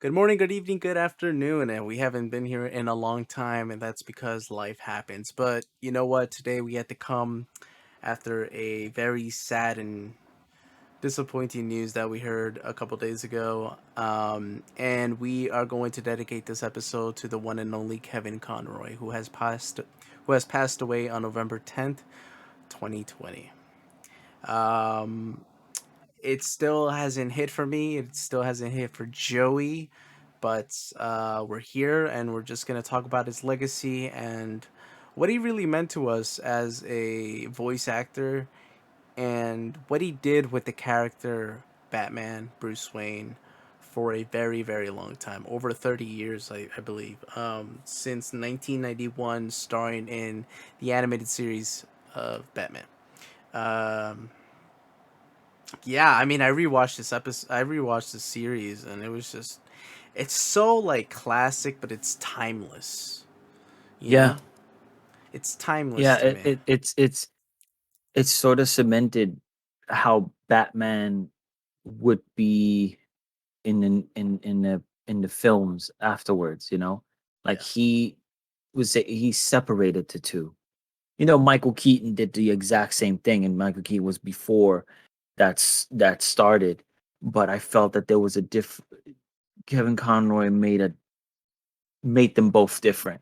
Good morning, good evening, good afternoon, and we haven't been here in a long time, and that's because life happens. But you know what? Today we had to come after a very sad and disappointing news that we heard a couple days ago, and we are going to dedicate this episode to the one and only Kevin Conroy, who has passed away on November 10th, 2020. Um, it still hasn't hit for me. It still hasn't hit for Joey, but we're here and we're just gonna talk about his legacy and what he really meant to us as a voice actor and what he did with the character Batman, Bruce Wayne, for a very, very long time, over 30 years, I believe, since 1991, starring in the animated series of Batman. Um, yeah, I mean, I rewatched this episode. I rewatched the series, and it was just, it's so like classic, but it's timeless. You Yeah, know, it's timeless yeah. to It, me. it it's it's it's sort of cemented how Batman would be in the films afterwards. Like Yeah. he separated the two. Michael Keaton did the exact same thing, and Michael Keaton was before that started. But I felt that there was a diff. Kevin Conroy made them both different.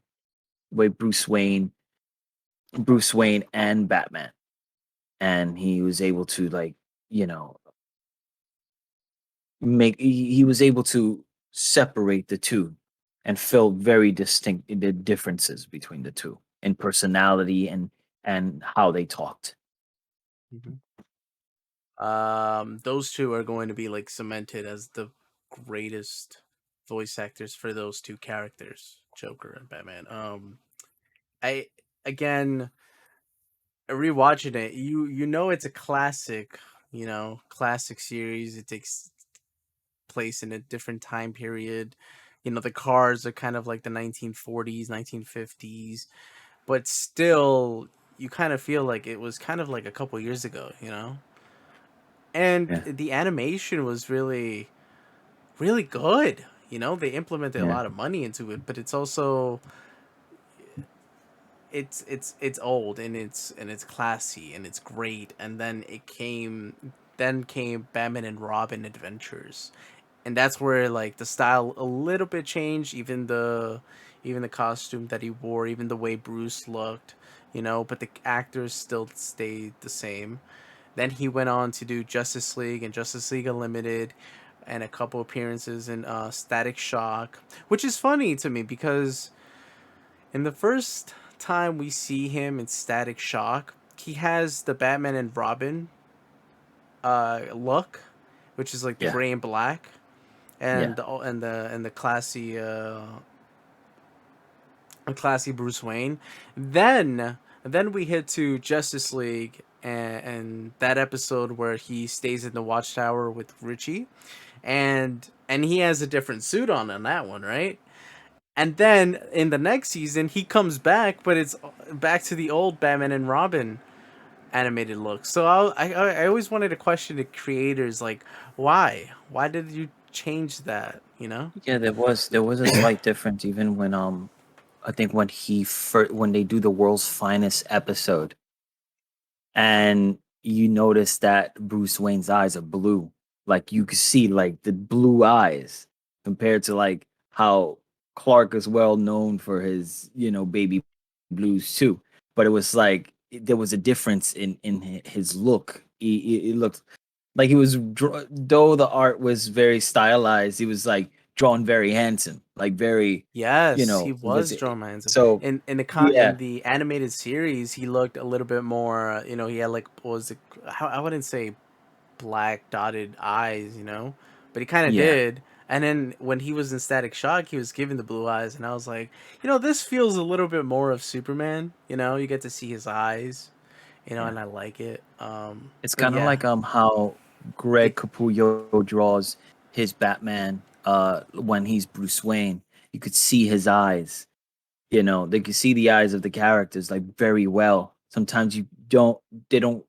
Way Bruce Wayne and Batman. And he was able to you know he was able to separate the two and felt very distinct in the differences between the two in personality and how they talked. Mhm. Those two are going to be like cemented as the greatest voice actors for those two characters, Joker and Batman. I again rewatching it, you know it's a classic, classic series. It takes place in a different time period. The cars are kind of like the 1940s, 1950s, but still you kind of feel like it was kind of like a couple years ago. And Yeah, the animation was really really good. They implemented a yeah, lot of money into it, but it's also it's old and it's classy and it's great. And then came Batman and Robin Adventures, and that's where like the style a little bit changed, even the costume that he wore, even the way Bruce looked, but the actors still stayed the same. Then he went on to do Justice League and Justice League Unlimited, and a couple appearances in Static Shock, which is funny to me because in the first time we see him in Static Shock, he has the Batman and Robin look, which is like the yeah, gray and black, yeah, and the classy Bruce Wayne. Then we hit to Justice League and that episode where he stays in the Watchtower with Richie, and he has a different suit on that one, right? And then in the next season he comes back, but it's back to the old Batman and Robin animated look. So I always wanted to question the creators, like, why did you change that? yeah. There was a slight difference even when I think when they do the world's finest episode, and you notice that Bruce Wayne's eyes are blue. Like you could see like the blue eyes compared to like how Clark is well known for his, baby blues too. But it was like there was a difference in his look. It looked like though the art was very stylized, he was like drawn very handsome, like very, Yes, he was was it John Manson. so In yeah, the animated series, he looked a little bit more. He had like, what was it? I wouldn't say black dotted eyes, but he kind of yeah, did. And then when he was in Static Shock, he was given the blue eyes, and I was like, this feels a little bit more of Superman. You get to see his eyes, yeah. and I like it. It's But kind of yeah, like how Greg it Capullo draws his Batman when he's Bruce Wayne. You could see his eyes. They could see the eyes of the characters like very well. Sometimes they don't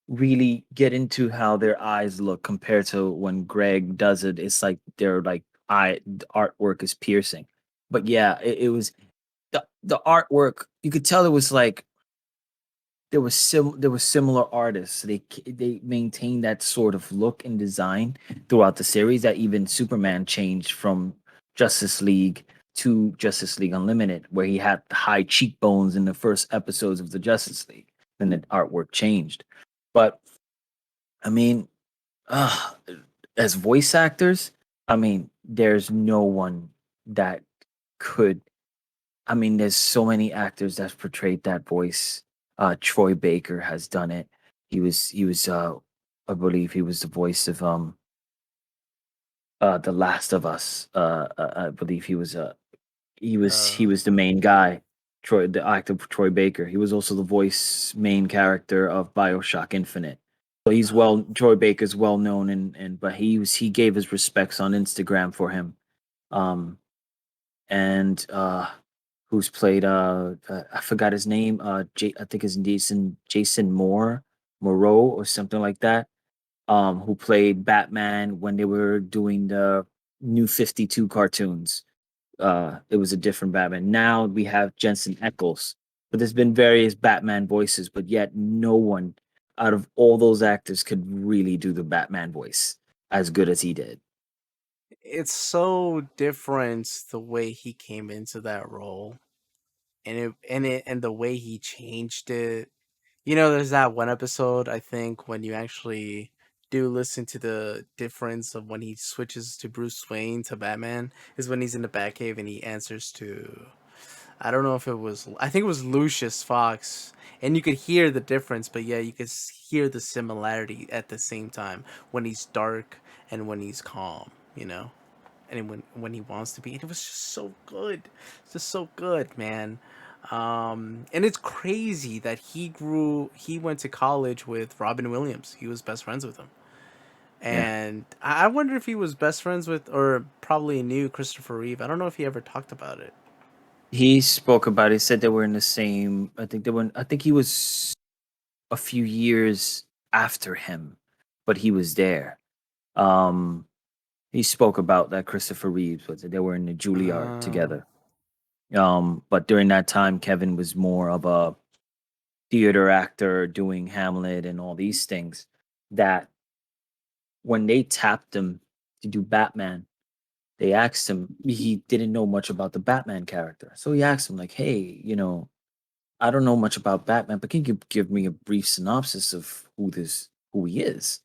really get into how their eyes look compared to when Greg does it. It's like they're like the artwork is piercing. But yeah, it was the artwork. You could tell it was like there was similar artists. They maintained that sort of look and design throughout the series. That even Superman changed from Justice League to Justice League Unlimited, where he had the high cheekbones in the first episodes of the Justice League. Then the artwork changed. But I mean, uh, as voice actors, I mean, there's no one that could. I mean, there's so many actors that's portrayed that voice. Troy Baker has done it. He was I believe he was the voice of The Last of Us. I believe he Uh, was the main guy. The actor Troy Baker. He was also the voice main character of BioShock Infinite. So Troy Baker's well known, and but he gave his respects on Instagram for him. Um and who's played I forgot his name, I think his Jason Moreau or something like that, who played Batman when they were doing the new 52 cartoons. It was a different Batman. Now we have Jensen Ackles, but there's been various Batman voices, but yet no one out of all those actors could really do the Batman voice as good as he did. it's so different the way he came into that role, and the way he changed it. You know, there's that one episode, I think, when you actually do listen to the difference of when he switches to Bruce Wayne to Batman, is when he's in the Batcave and he answers to, I don't know if it was, I think it was Lucius Fox. And you could hear the difference, but yeah, you could hear the similarity at the same time when he's dark and when he's calm, you know? And when he wants to be. And it was just so good. It's just so good, man. And it's crazy that he went to college with Robin Williams. He was best friends with him. Yeah. And I wonder if he was best friends with, or probably knew Christopher Reeve. I don't know if he ever talked about it. He spoke about it. He said they were in the same. I think they were. I think he was a few years after him, but he was there. Um, he spoke about that Christopher Reeves was it. They were in the Juilliard Um, together. But during that time, Kevin was more of a theater actor doing Hamlet and all these things. That when they tapped him to do Batman, they asked him. He didn't know much about the Batman character, so he asked him like, "Hey, I don't know much about Batman, but can you give me a brief synopsis of who he is?"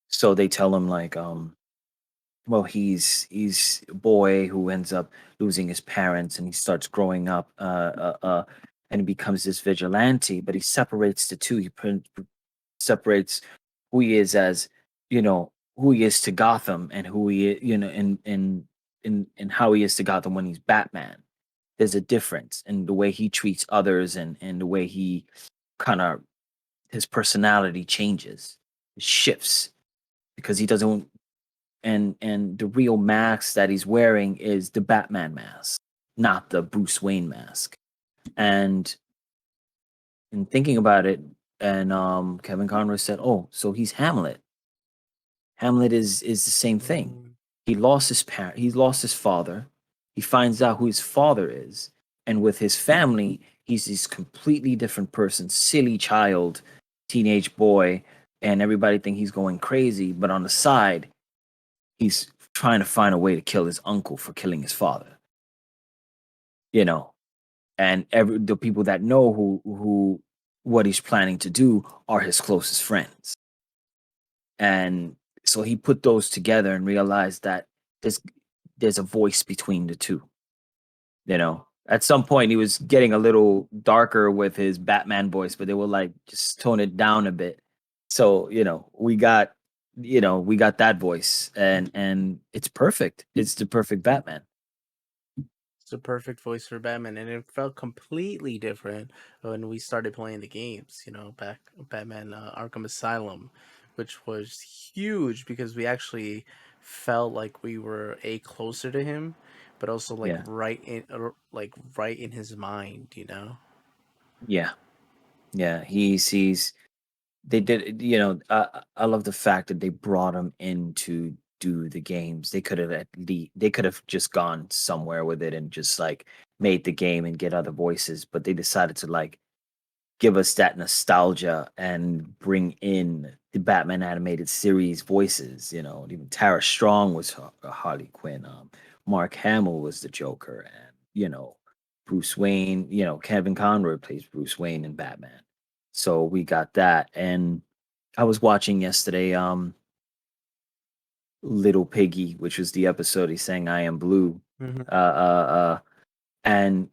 So they tell him like, well, he's a boy who ends up losing his parents, and he starts growing up, and he becomes this vigilante. But he separates the two. Separates who he is as, who he is to Gotham, and who he, and how he is to Gotham when he's Batman. There's a difference in the way he treats others, and the way he kind of his personality changes, shifts, because he doesn't. And the real mask that he's wearing is the Batman mask, not the Bruce Wayne mask. And in thinking about it, and Kevin Conroy said, "Oh, so he's Hamlet. Hamlet is the same thing. mm, He lost his parent. He lost his father. He finds out who his father is, and with his family, he's this completely different person, silly child, teenage boy, and everybody think he's going crazy. But on the side, he's trying to find a way to kill his uncle for killing his father. You know, and the people that know who what he's planning to do are his closest friends." And so he put those together and realized that there's there's a voice between the two. At some point he was getting a little darker with his Batman voice, but they were like, just tone it down a bit. So we got that voice, and it's perfect. It's the perfect Batman. it's a perfect voice for Batman, and it felt completely different when we started playing the games. You know, back Batman Arkham Asylum, which was huge because we actually felt like we were closer to him, but also like Yeah, right in his mind. You know. yeah, yeah. He's they did. I love the fact that they brought him into do the games. They could have they could have just gone somewhere with it and just like made the game and get other voices, but they decided to like give us that nostalgia and bring in the Batman animated series voices. You know, even Tara Strong was Harley Quinn. Mark Hamill was the Joker, and you know, Bruce Wayne. You know, Kevin Conroy plays Bruce Wayne in Batman. So we got that, and I was watching yesterday. Little Piggy, which was the episode he sang "I Am Blue," Hmm. uh, uh, and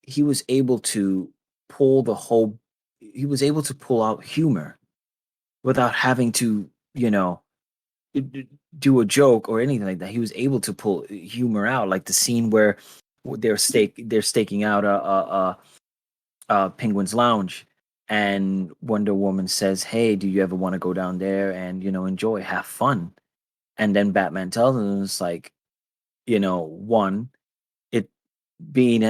he was able to pull the whole. He was able to pull out humor without having to, you know, do a joke or anything like that. He was able to pull humor out, like the scene where they're staking out a Penguin's Lounge, and Wonder Woman says, "Hey, do you ever want to go down there and enjoy, have fun?" And then Batman tells him, it's like, one, it being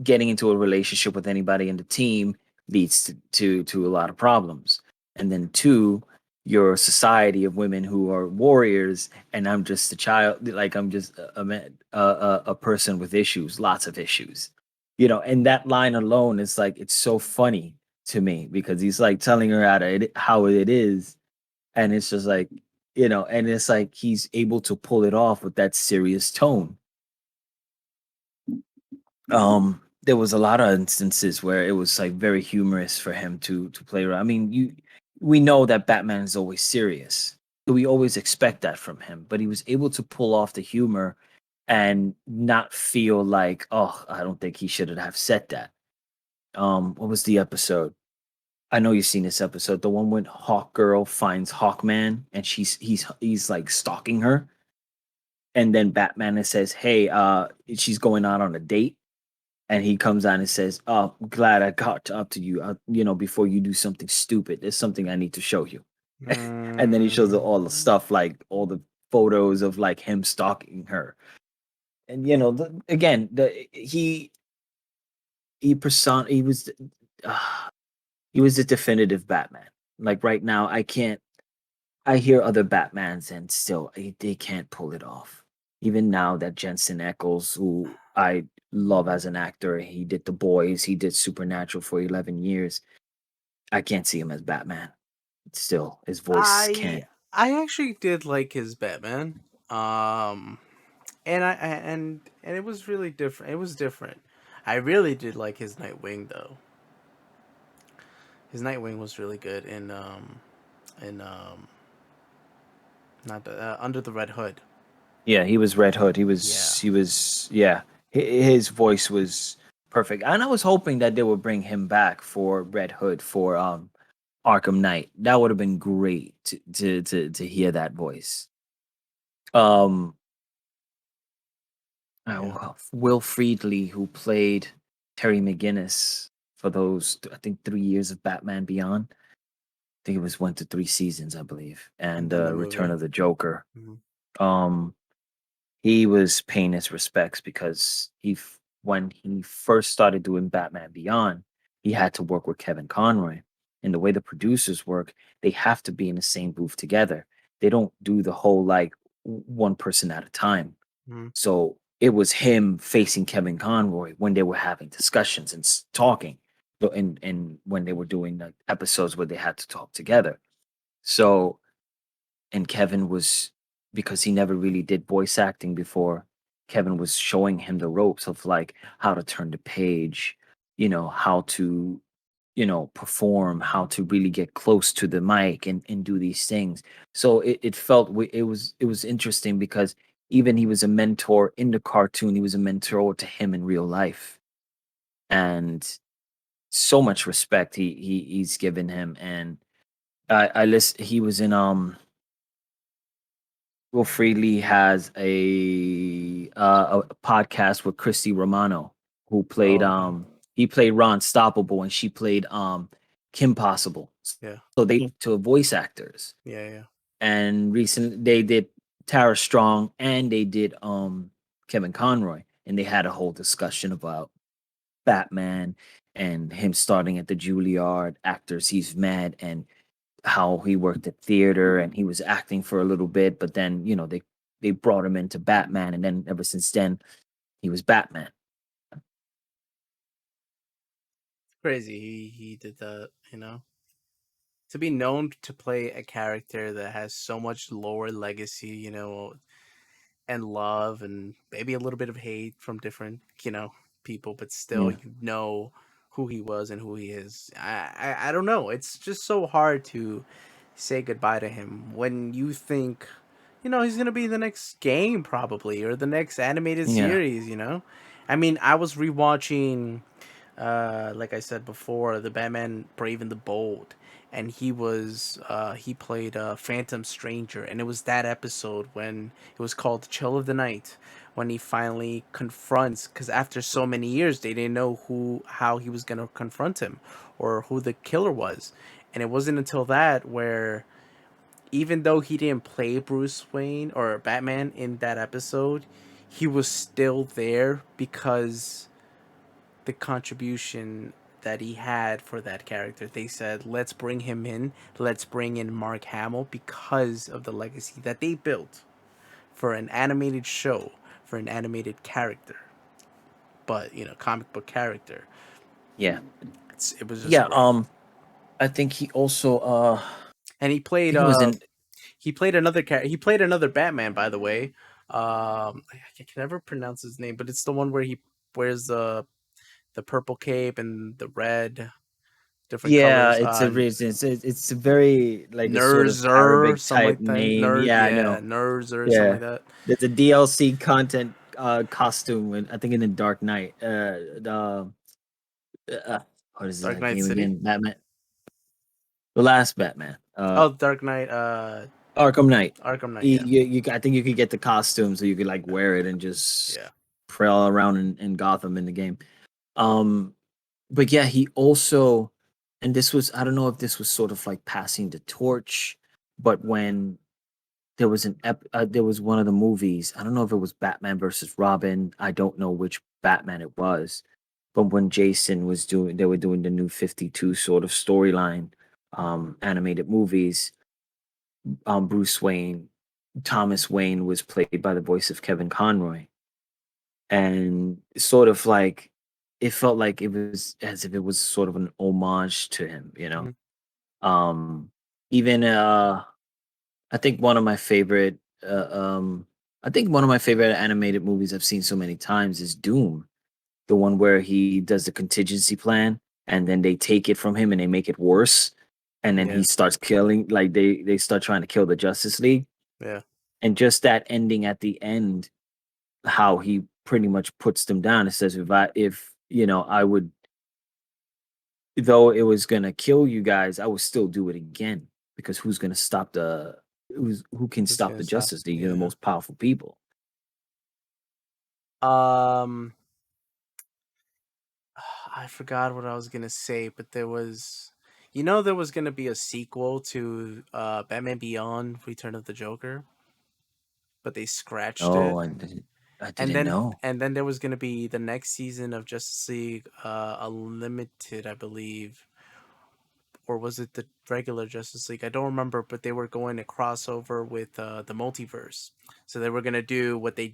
getting into a relationship with anybody in the team leads to a lot of problems. And then two, your society of women who are warriors, and I'm just a child, like I'm just a person with issues, lots of issues. And that line alone is like, it's so funny to me because he's like telling her how it is, and it's just like, and it's like he's able to pull it off with that serious tone. There was a lot of instances where it was like very humorous for him to play around. I mean, we know that Batman is always serious, so we always expect that from him, but he was able to pull off the humor and not feel like, oh, I don't think he should have said that. What was the episode? I know you've seen this episode, the one when Hawk Girl finds Hawkman and he's like stalking her, and then Batman says, "Hey, she's going out on a date." And he comes on and says, "Oh, I'm glad I got up to you. Before you do something stupid, there's something I need to show you." And then he shows her all the Mm, stuff, like all the photos of like him stalking her. And again, he was uh, he was the definitive Batman. Like right now, I hear other Batmans and still they can't pull it off. Even now that Jensen Ackles, who I love as an actor, he did The Boys, he did Supernatural for 11 years. I can't see him as Batman. Still, his voice I can't. I actually did like his Batman. Um, and it was really different. It was different. I really did like his Nightwing though. His Nightwing was really good in not Under the Red Hood. Yeah, he was Red Hood. Yeah. Yeah. His voice was perfect. And I was hoping that they would bring him back for Red Hood for Arkham Knight. That would have been great to hear that voice. Um Yeah. Will Friedley, who played Terry McGinnis for those, I think, 3 years of Batman Beyond. I think it was 1 to 3 seasons, I believe, And and then the Return movie. of the Joker. Hmm. Um, he was paying his respects because when he first started doing Batman Beyond, he had to work with Kevin Conroy. And the way the producers work, they have to be in the same booth together. They don't do the whole like one person at a time. Hmm. So it was him facing Kevin Conroy when they were having discussions and talking. So, and when they were doing like episodes where they had to talk together. So, and Kevin was, because he never really did voice acting before, Kevin was showing him the ropes of like how to turn the page, how to, perform, how to really get close to the mic and do these things. So it felt it was interesting because even he was a mentor in the cartoon, he was a mentor to him in real life. And so much respect he's given him. And I listen, he was in Will Freely has a podcast with Christy Romano, who played Oh, okay. he played Ron Stoppable and she played Kim Possible. Yeah. So they to voice actors. Yeah. Yeah. And recently they did Tara Strong and they did Kevin Conroy, and they had a whole discussion about Batman and him starting at the Juilliard, actors he's mad, and how he worked at theater and he was acting for a little bit, but then they brought him into Batman, and then ever since then he was Batman. Crazy. He did that. To be known to play a character that has so much lower legacy, and love and maybe a little bit of hate from different people, but still Yeah, who he was and who he is. I don't know, it's just so hard to say goodbye to him when you think he's gonna be the next game probably, or the next animated yeah, series. I mean, I was rewatching, like I said before, the Batman Brave and the Bold, and he played Phantom Stranger, and it was that episode when it was called Chill of the Night, when he finally confronts, because after so many years they didn't know how he was gonna confront him, or who the killer was, and it wasn't until that where, even though he didn't play Bruce Wayne or Batman in that episode, he was still there because the contribution that he had for that character. They said, let's bring him in, let's bring in Mark Hamill because of the legacy that they built for an animated show, for an animated character, but, comic book character. yeah, It was just yeah. great. I think he also And I think it was in he played another Batman, by the way. I can never pronounce his name, but it's the one where he wears the purple cape and the red, different yeah, colors. it's a reason. It's a very like a sort of Nerzer, Arabic something type like that. name. Nerd, Yeah, I yeah, know. Nerzer, something Yeah, like that. there's a DLC content costume, I think in the Dark Knight. Uh, what is Dark that Knight game City. again? Batman, the last Batman. Oh, Dark Knight. Arkham Knight. Arkham Knight. Yeah, I think you could get the costume so you could like wear it and just yeah. trail around in Gotham in the game. Um, but yeah, he also, and this was, I don't know if this was sort of like passing the torch, but when there was one of the movies, I don't know if it was Batman versus Robin, I don't know which Batman it was, but when they were doing the new 52 sort of storyline, animated movies, Bruce Wayne, Thomas Wayne was played by the voice of Kevin Conroy, and sort of like it felt like it was as if it was sort of an homage to him, you know. Mhm. Um, even I think one of my favorite, I think one of my favorite animated movies I've seen so many times is Doom, the one where he does the contingency plan and then they take it from him and they make it worse, and then he Yeah, starts killing, like they start trying to kill the Justice League, yeah. and just that ending at the end, how he pretty much puts them down. It says if I would, though it was gonna kill you guys, I would still do it again, because who can Who's stop gonna the stop? Justice League? You're the Yeah. most powerful people. Um, I forgot what I was gonna say, but there was gonna be a sequel to Batman Beyond: Return of the Joker, but they scratched Oh, it. I And didn't then know. and then there was gonna be the next season of Justice League Unlimited, I believe, or was it the regular Justice League? I don't remember, but they were going to cross over with the multiverse. So they were gonna do what they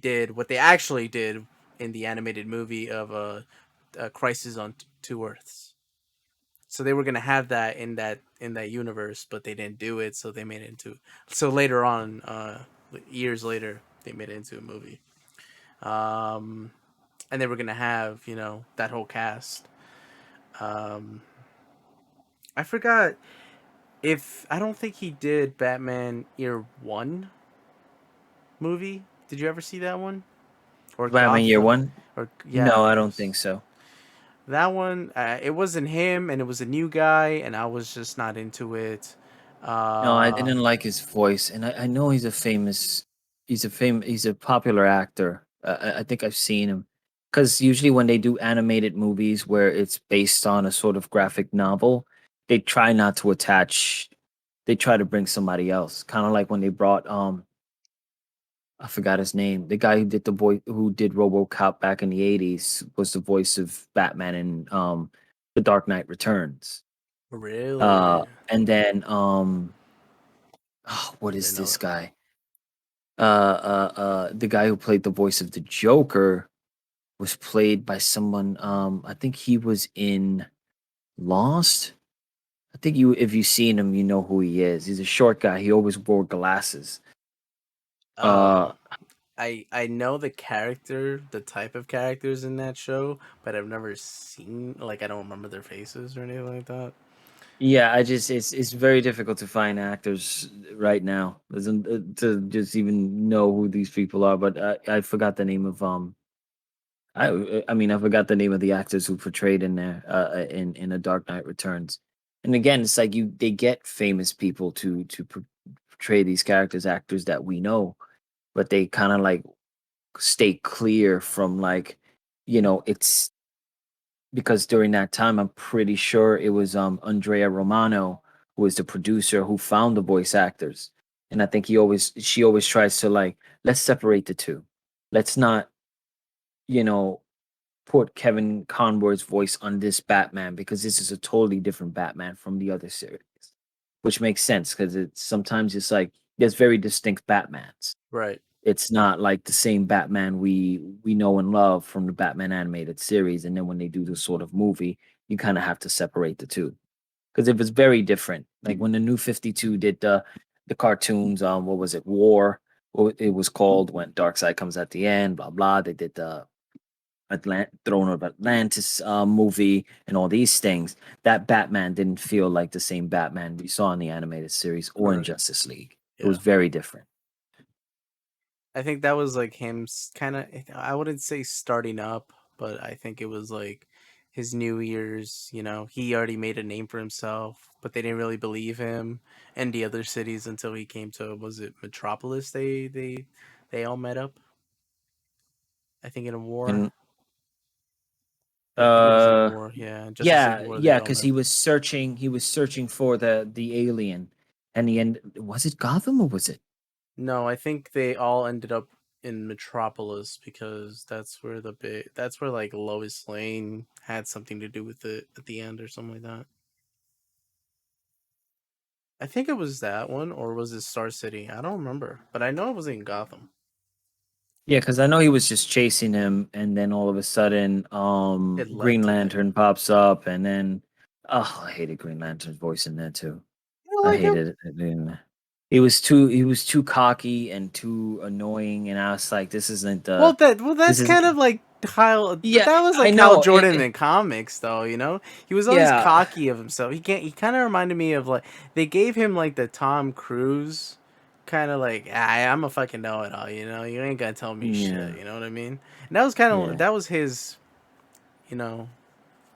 actually did in the animated movie of Crisis on Two Earths. So they were gonna have that in that universe, but they didn't do it. So they made it into. So later on, years later, they made it into a movie. Um, and they were gonna have that whole cast. Um, I forgot if I don't think he did Batman Year One movie. Did you ever see that one, or Batman Year Gotham, One? or yeah, No, I don't think so. that one? It wasn't him, and it was a new guy, and I was just not into it. No, I Uh, didn't like his voice, and I know he's a popular actor. I think I've seen him, because usually when they do animated movies where it's based on a sort of graphic novel, they try not to attach. They try to bring somebody else, kind of like when they brought I forgot his name. The guy who did RoboCop back in the 80s was the voice of Batman in The Dark Knight Returns. Really? And then what I is didn't know this that. guy? The guy who played the voice of the Joker was played by someone. I think he was in Lost. I think you, if you've seen him, you know who he is. He's a short guy. He always wore glasses. Uh, Um, I know the character, the type of characters in that show, but I've never seen like I don't remember their faces or anything like that. yeah, I just it's very difficult to find actors right now to just even know who these people are. But I forgot the name of I mean, I forgot the name of the actors who portrayed in there in A Dark Knight Returns. And again, it's like you they get famous people to portray these characters, actors that we know, but they kind of like stay clear from like, it's because during that time, I'm pretty sure it was Andrea Romano who was the producer who found the voice actors, and I think she always tries to like, let's separate the two, let's not, you know put Kevin Conroy's voice on this Batman because this is a totally different Batman from the other series, which makes sense because it's sometimes it's like there's very distinct Batmans. Right. It's not like the same Batman we know and love from the Batman animated series, and then when they do this sort of movie, you kind of have to separate the two because it was very different. Like when the New 52 did the cartoons, what was it, War? What it was called when Darkseid comes at the end, blah blah. They did the Throne of Atlantis movie and all these things. That Batman didn't feel like the same Batman we saw in the animated series or in Right. Justice League. It was Yeah. very different. I think that was like him kind of, I wouldn't say starting up, but I think it was like his New Year's, he already made a name for himself, but they didn't really believe him and the other cities until he came to, was it Metropolis? They all met up, I think in a war. And Yeah, I think it was in a uh war. Yeah, Justice League yeah, War, they yeah, all because met up. he was searching for the alien, and the end, was it Gotham or was it? No, I think they all ended up in Metropolis because that's where like Lois Lane had something to do with it at the end or something like that. I think it was that one, or was it Star City? I don't remember, but I know it was in Gotham. Yeah, because I know he was just chasing him, and then all of a sudden, It led Green to him. Lantern pops up, and then, oh, I hated Green Lantern's voice in that too. You don't I like him? hated it. He was too cocky and too annoying, and I was like, this isn't this That's is kind of like Kyle, but yeah, that was I like Kyle know Jordan in comics, though. He was always yeah, cocky of himself. He kind of reminded me of like they gave him like the Tom Cruise kind of like I'm a fucking know it all. You ain't gonna tell me shit. yeah, You know what I mean? And that was kind of yeah. that was his you know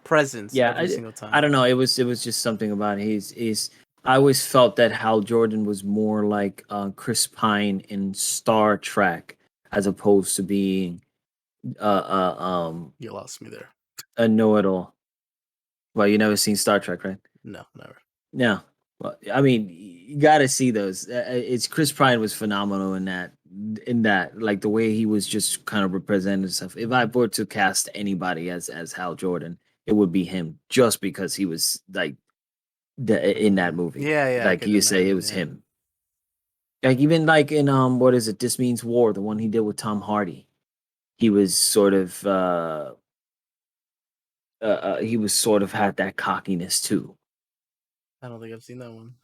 presence Yeah, every single I time. don't know. It was just something about his. I always felt that Hal Jordan was more like Chris Pine in Star Trek, as opposed to being You lost me there. a know-it-all. Well, you never seen Star Trek, right? No, never. No. Well, I mean, you got to see those. It's Chris Pine was phenomenal in that. In that, like the way he was just kind of representing himself. If I were to cast anybody as Hal Jordan, it would be him, just because he was like in that movie. Yeah, yeah, I Like could you say, it imagine. was Yeah, him. Like even like in what is it? This Means War, the one he did with Tom Hardy. He was sort of he was sort of had that cockiness too. I don't think I've seen that one.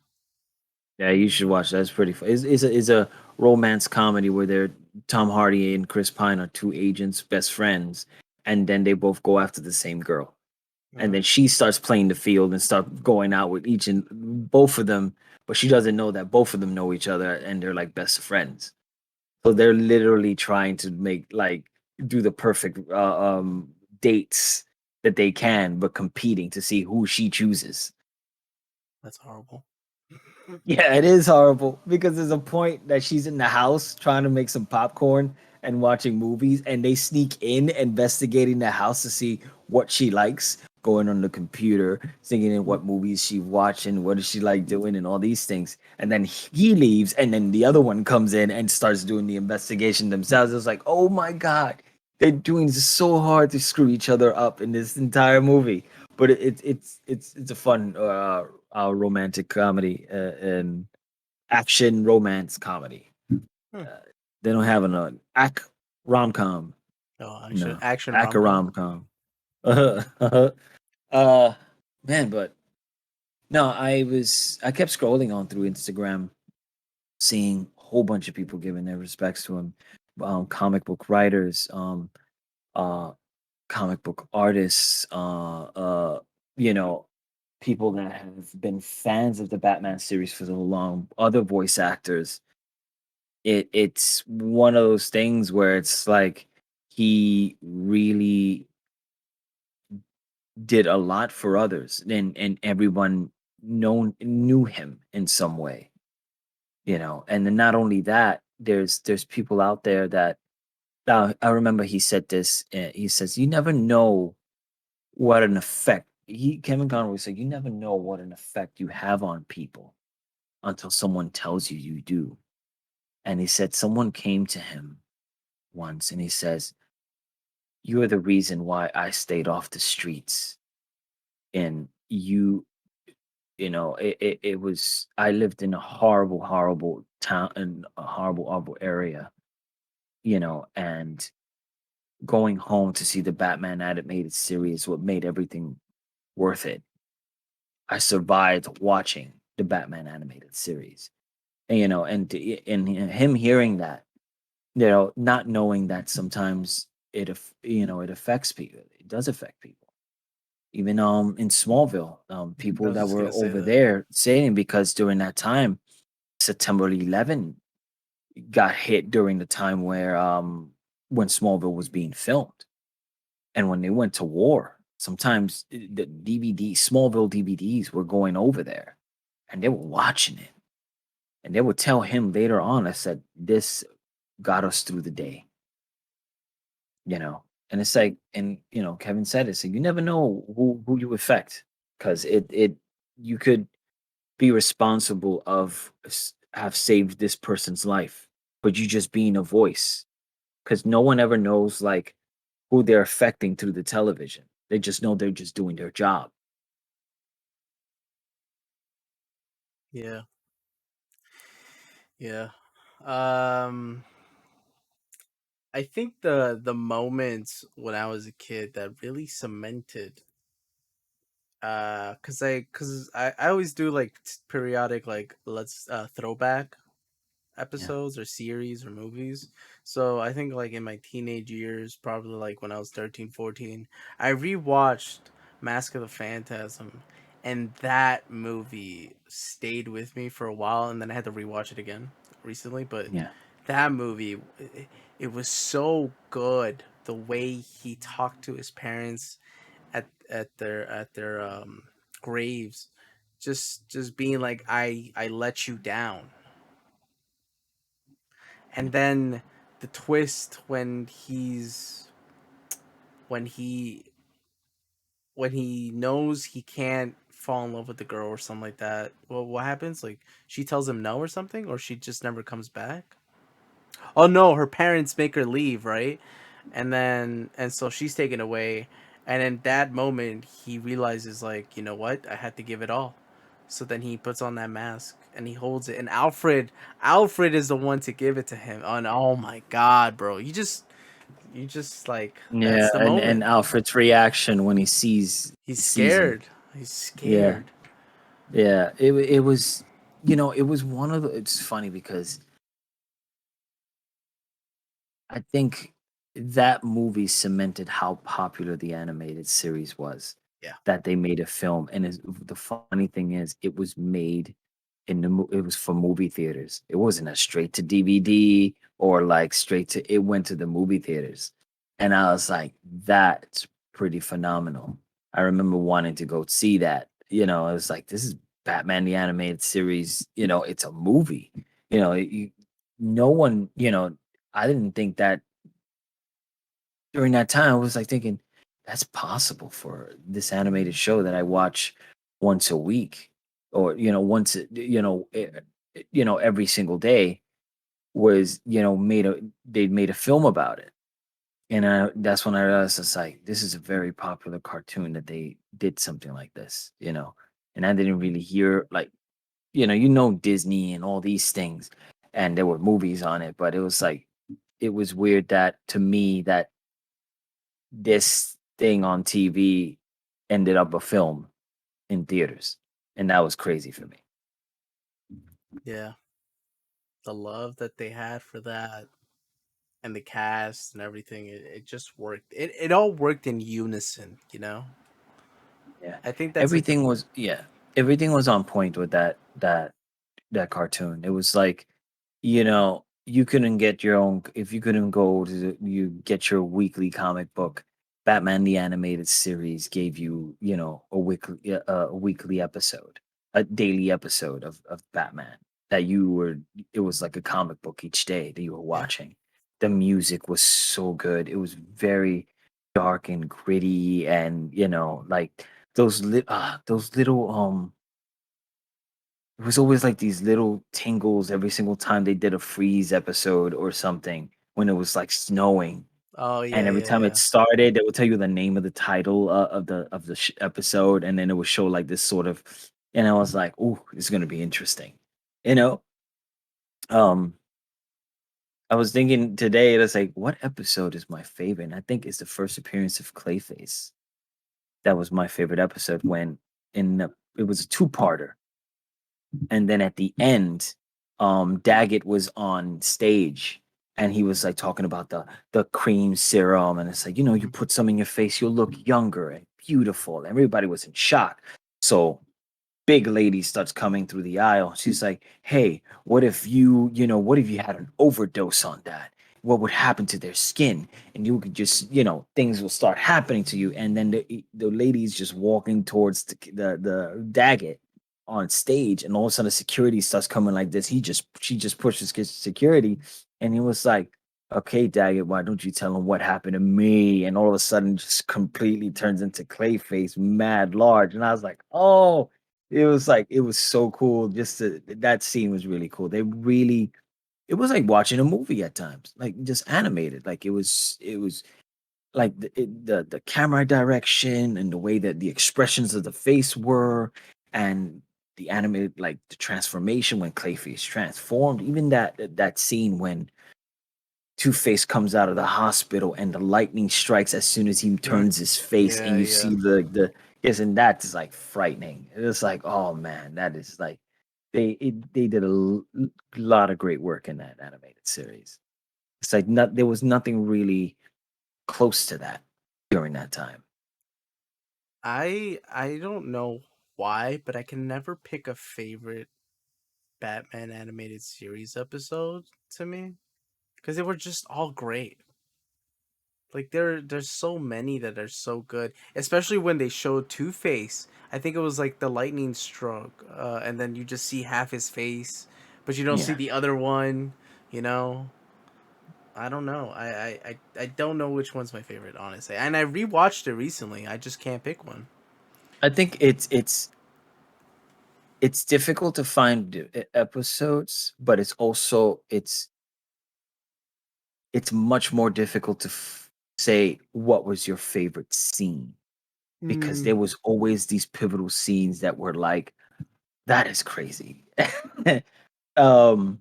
Yeah, you should watch that. It's pretty fun. It's a romance comedy where they're Tom Hardy and Chris Pine are two agents, best friends, and then they both go after the same girl. And Uh, then she starts playing the field and start going out with each and both of them, but she doesn't know that both of them know each other and they're like best friends. So they're literally trying to make like do the perfect dates that they can, but competing to see who she chooses. that's horrible. Yeah, it is horrible because there's a point that she's in the house trying to make some popcorn and watching movies, and they sneak in investigating the house to see what she likes, going on the computer, thinking in what movies she watching, what does she like doing, and all these things. And then he leaves, and then the other one comes in and starts doing the investigation themselves. It's like, oh my god, they're doing this so hard to screw each other up in this entire movie. but it's a fun romantic comedy and action romance comedy. Hmm. Uh, they don't have an rom com. Oh, No, action rom ac com. rom com. uh, man, but no, I kept scrolling on through Instagram, seeing a whole bunch of people giving their respects to him, comic book writers, uh, comic book artists, you know, people that have been fans of the Batman series for so long, other voice actors. It's one of those things where it's like he really did a lot for others, and everyone knew him in some way, you know. And then not only that, there's people out there that I remember he said this. He says, "You never know what an effect." Kevin Conroy said, "You never know what an effect you have on people until someone tells you you do." And he said someone came to him once, and he says, "You're the reason why I stayed off the streets, and you know, it was I lived in a horrible, horrible town in a horrible, horrible area, you know, and going home to see the Batman animated series what made everything worth it. I survived watching the Batman animated series." And, you know, and him hearing that, you know, not knowing that sometimes you know, it affects people. It does affect people. Even in Smallville, I people was that just were gonna say over that. there saying because during that time, September 11 got hit during the time where when Smallville was being filmed. And when they went to war, sometimes the Smallville DVDs were going over there and they were watching it. And they would tell him later on, I said, this got us through the day, you know? And it's like, and you know, Kevin said it, so you never know who you affect because you could be responsible of have saved this person's life, but you just being a voice because no one ever knows like who they're affecting through the television. They just know they're just doing their job. Yeah, yeah. Um, I think the moments when I was a kid that really cemented, cause I always do like periodic like let's throwback Yeah, episodes or series or movies. So I think like in my teenage years, probably like when I was 13, 14, I rewatched Mask of the Phantasm, and that movie stayed with me for a while, and then I had to rewatch it again recently. But yeah, that movie, it was so good. The way he talked to his parents at their graves, just being like, I let you down. yeah, And then the twist when he when he knows he can't fall in love with the girl or something like that. Well, what happens? Like she tells him no or something, or she just never comes back. Oh no, her parents make her leave, right? And so she's taken away, and in that moment he realizes, like, you know what, I had to give it all. So then he puts on that mask and he holds it, and Alfred is the one to give it to him. And oh my god, bro, you just like, yeah. that's the And moment. Alfred's reaction when he He's sees him. scared. He's Yeah, scared. yeah. It was, you know, it was one of the. It's funny because I think that movie cemented how popular the animated series was. Yeah. That they made a film, and the funny thing is, it was made it was for movie theaters. It wasn't a straight to DVD or like straight to. It went to the movie theaters, and I was like, that's pretty phenomenal. I remember wanting to go see that. You know, I was like, this is Batman the animated series. You know, it's a movie. You know, no one. You know, I didn't think that during that time. I was like thinking, that's possible for this animated show that I watch once a week, or you know, you know, every single day was, you know, they made a film about it. And that's when I realized it's like this is a very popular cartoon that they did something like this, you know. And I didn't really hear like you know Disney and all these things, and there were movies on it, but it was like it was weird that to me that this thing on TV ended up a film in theaters, and that was crazy for me. Yeah, the love that they had for that and the cast and everything, it just worked. It all worked in unison, you know? Yeah, I think that's a everything was on point with that cartoon. It was like, you know, you couldn't get your own if you couldn't go to you get your weekly comic book. Batman the animated series gave you, you know, a weekly episode, a daily episode of Batman that you were it was like a comic book each day that you were yeah. watching. The music was so good. It was very dark and gritty and, you know, like those little it was always like these little tingles every single time they did a freeze episode or something when it was like snowing. Oh And yeah, every yeah, time it yeah. started, they would tell you the name of the title of the episode, and then it would show like this sort of, and I was like, "Ooh, it's gonna be interesting," you know. Um, I was thinking today, it's like, what episode is my favorite? And I think it's the first appearance of Clayface. That was my favorite episode when it was a two-parter, and then at the end, Daggett was on stage and he was like talking about the cream serum, and it's like, you know, you Mhm. put some in your face, you'll look younger and beautiful. Everybody was in shock. So big lady starts coming through the aisle. She's like, "Hey, what if what if you had an overdose on that? What would happen to their skin? And you could just, things will start happening to you." And then the lady's just walking towards the Daggett on stage, and all of a sudden, security starts coming like this. She just pushes security, and he was like, "Okay, Daggett, why don't you tell him what happened to me?" And all of a sudden, just completely turns into Clayface, mad large. And I was like, "Oh." It was like it was so cool. Just that scene was really cool. It was like watching a movie at times, like just animated. Like it was like the camera direction and the way that the expressions of the face were, and the animated like the transformation when Clayface transformed. Even that scene when Two Face comes out of the hospital and the lightning strikes as soon as he Mhm. turns his face, and Yeah, you yeah. see the isn't that is like frightening. It's like, oh man, that is like they did lot of great work in that animated series. It's like not there was nothing really close to that during that time. I don't know why, but I can never pick a favorite Batman animated series episode to me because they were just all great. Like there's so many that are so good, especially when they showed Two Face. I think it was like the lightning stroke, and then you just see half his face, but you don't see Yeah. the other one. You know, I don't know. I don't know which one's my favorite, honestly. And I rewatched it recently. I just can't pick one. I think it's difficult to find episodes, but it's much more difficult to say what was your favorite scene, because Mm, there was always these pivotal scenes that were like, that is crazy. um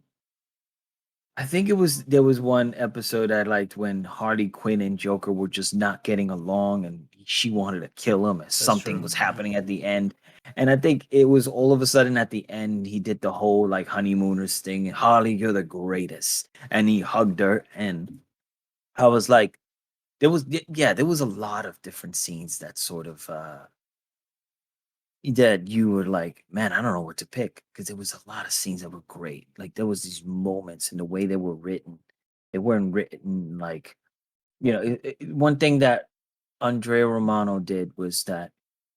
I think there was one episode I liked when Harley Quinn and Joker were just not getting along, and she wanted to kill him, and that's something true. was Yeah. happening at the end. And I think it was all of a sudden at the end he did the whole like honeymooners thing. Harley, you're the greatest. And he hugged her, and I was like, yeah, there was a lot of different scenes that sort of that you were like, man, I don't know what to pick, because there was a lot of scenes that were great. Like there was these moments and the way they were written. They weren't written like, one thing that Andrea Romano did was that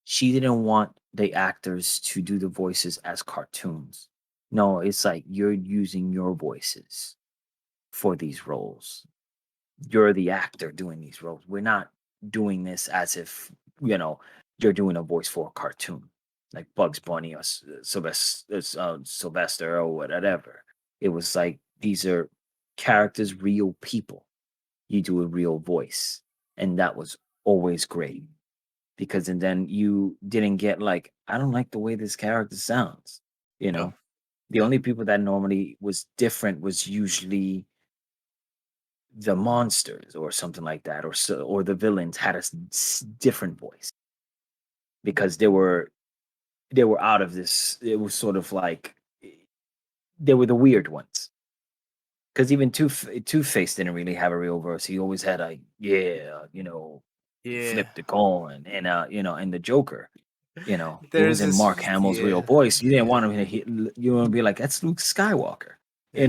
she didn't want the actors to do the voices as cartoons. No, it's like you're using your voices for these roles. You're the actor doing these roles. We're not doing this as if, you're doing a voice for a cartoon, like Bugs Bunny or Sylvester or whatever. It was like these are characters, real people. you do a real voice, and that was always great because and then you didn't get like I don't like the way this character sounds. You Oh, know, the only people that normally was different was usually the monsters or something like that, or so, or the villains had a different voice because they were out of this. It was sort of like they were the weird ones. Because even Two Face didn't really have a real voice. He always had a yeah, yeah. flip the coin, and and the Joker. It There's wasn't Mark this, Hamill's real yeah, voice. You didn't yeah, want him to hit, you want to be like, that's Luke Skywalker. yeah.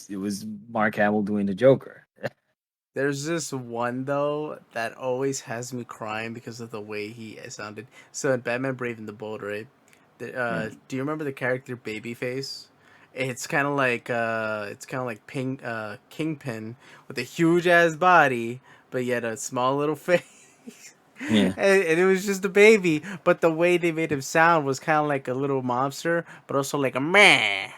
It was Mark Hamill doing the Joker. There's this one though that always has me crying because of the way he sounded. So in Batman Brave and the Bold, right? Yeah, Do you remember the character Babyface? It's kind of like Kingpin with a huge ass body, but yet a small little face. yeah, And it was just a baby, but the way they made him sound was kind of like a little monster, but also like a man.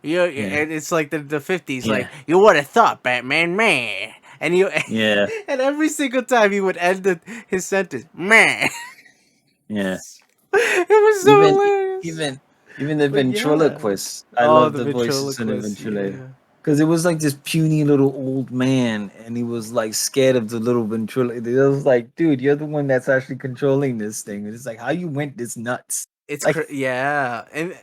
yeah, And it's like the 50s, like yeah, you would have thought, Batman, man, and you, yeah, and every single time he would end his sentence, man. yeah. It was so Even hilarious. even even the But yeah, ventriloquist. I oh, love the the voices in the ventriloquist, ventriloquist yeah. because it was like this puny little old man, and he was like scared of the little ventriloquist. It was like, dude, you're the one that's actually controlling this thing. And it's like, how you went this nuts? Like, Yeah, and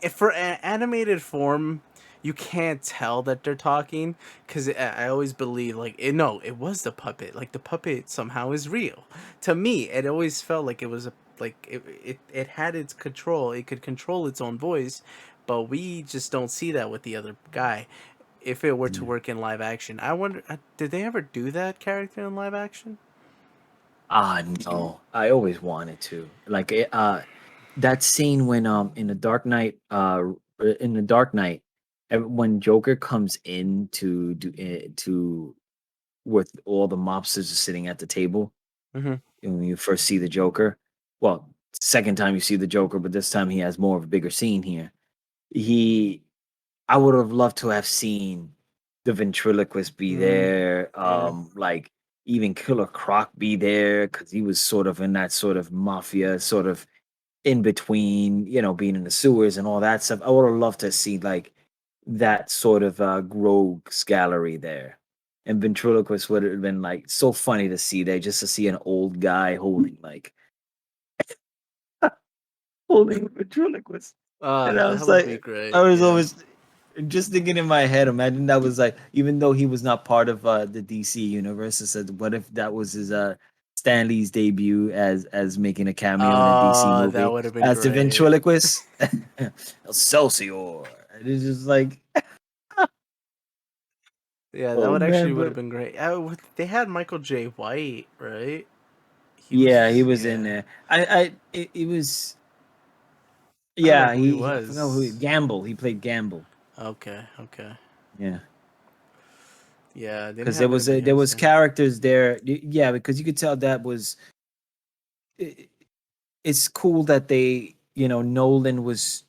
if for animated form, you can't tell that they're talking because I always believe like no, it was the puppet. Like the puppet somehow is real. To me, it always felt like it was it had its control. It could control its own voice, but we just don't see that with the other guy. If it were to yeah. work in live action, I wonder did they ever do that character in live action? Ah, no, I always wanted to. Like, that scene when in the Dark Knight, in the Dark Knight, when Joker comes in to do to with all the mobsters are sitting at the table. Mm-hmm. When you first see the Joker. Well, second time you see the Joker, but this time he has more of a bigger scene here. He, I would have loved to have seen the ventriloquist be Mm, there, yeah. like even Killer Croc be there because he was sort of in that sort of mafia, sort of in between, being in the sewers and all that stuff. I would have loved to see like that sort of rogues gallery there. And ventriloquist would have been like so funny to see there, just to see an old guy holding a ventriloquist. And I That was would be like, I great. was Yeah. always just thinking in my head, imagine that was like, even though he was not part of the DC universe, I said, what if that was his Stanley's debut as making a cameo in a DC That movie would have been as the great. ventriloquist? Excelsior. And it's just like, Yeah, that oh would actually man, would have but been great. They had Michael J. White, right? yeah, he was in Yeah. there. It was, I don't know yeah, who he I forgot was. Gamble. He played Gamble. Okay, okay. Yeah. Yeah, they didn't Because there have was anybody there else was there. characters there. Yeah, because you could tell that was it, it's cool that they, Nolan was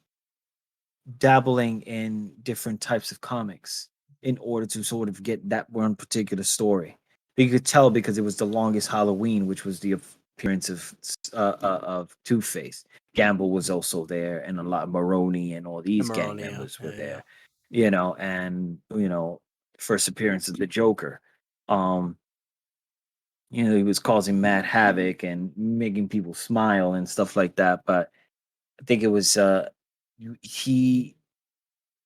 dabbling in different types of comics in order to sort of get that one particular story. But you could tell because it was the longest Halloween, which was the appearance of Two Face. Gamble was also there, and a lot Maroney and all And these gang Maroni, yeah, members were yeah, yeah. there. And first appearance of the Joker. Um, he was causing mad havoc and making people smile and stuff like that. But I think it was he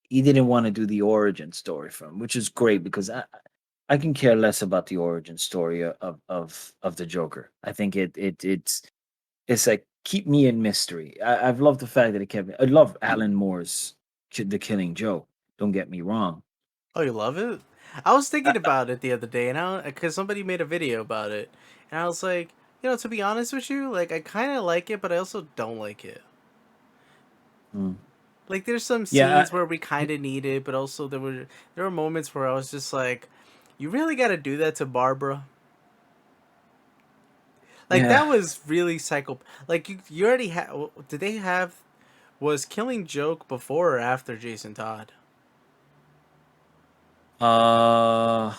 he didn't want to do the origin story for him, which is great because I can care less about the origin story of the Joker. I think it's like keep me in mystery. I've loved the fact that it kept. I love Alan Moore's The Killing Joke. Don't get me wrong. Oh, you love it? I was Uh, thinking about it the other day, and because somebody made a video about it, and I was like, to be honest with you, like I kind of like it, but I also don't like it. mm. Like there's some Yeah, scenes where we kind of need it, but also there were moments where I was just like, you really got to do that to Barbara. Like yeah. that was really psycho. Like you already had. Did they have was Killing Joke before or after Jason Todd? Uh,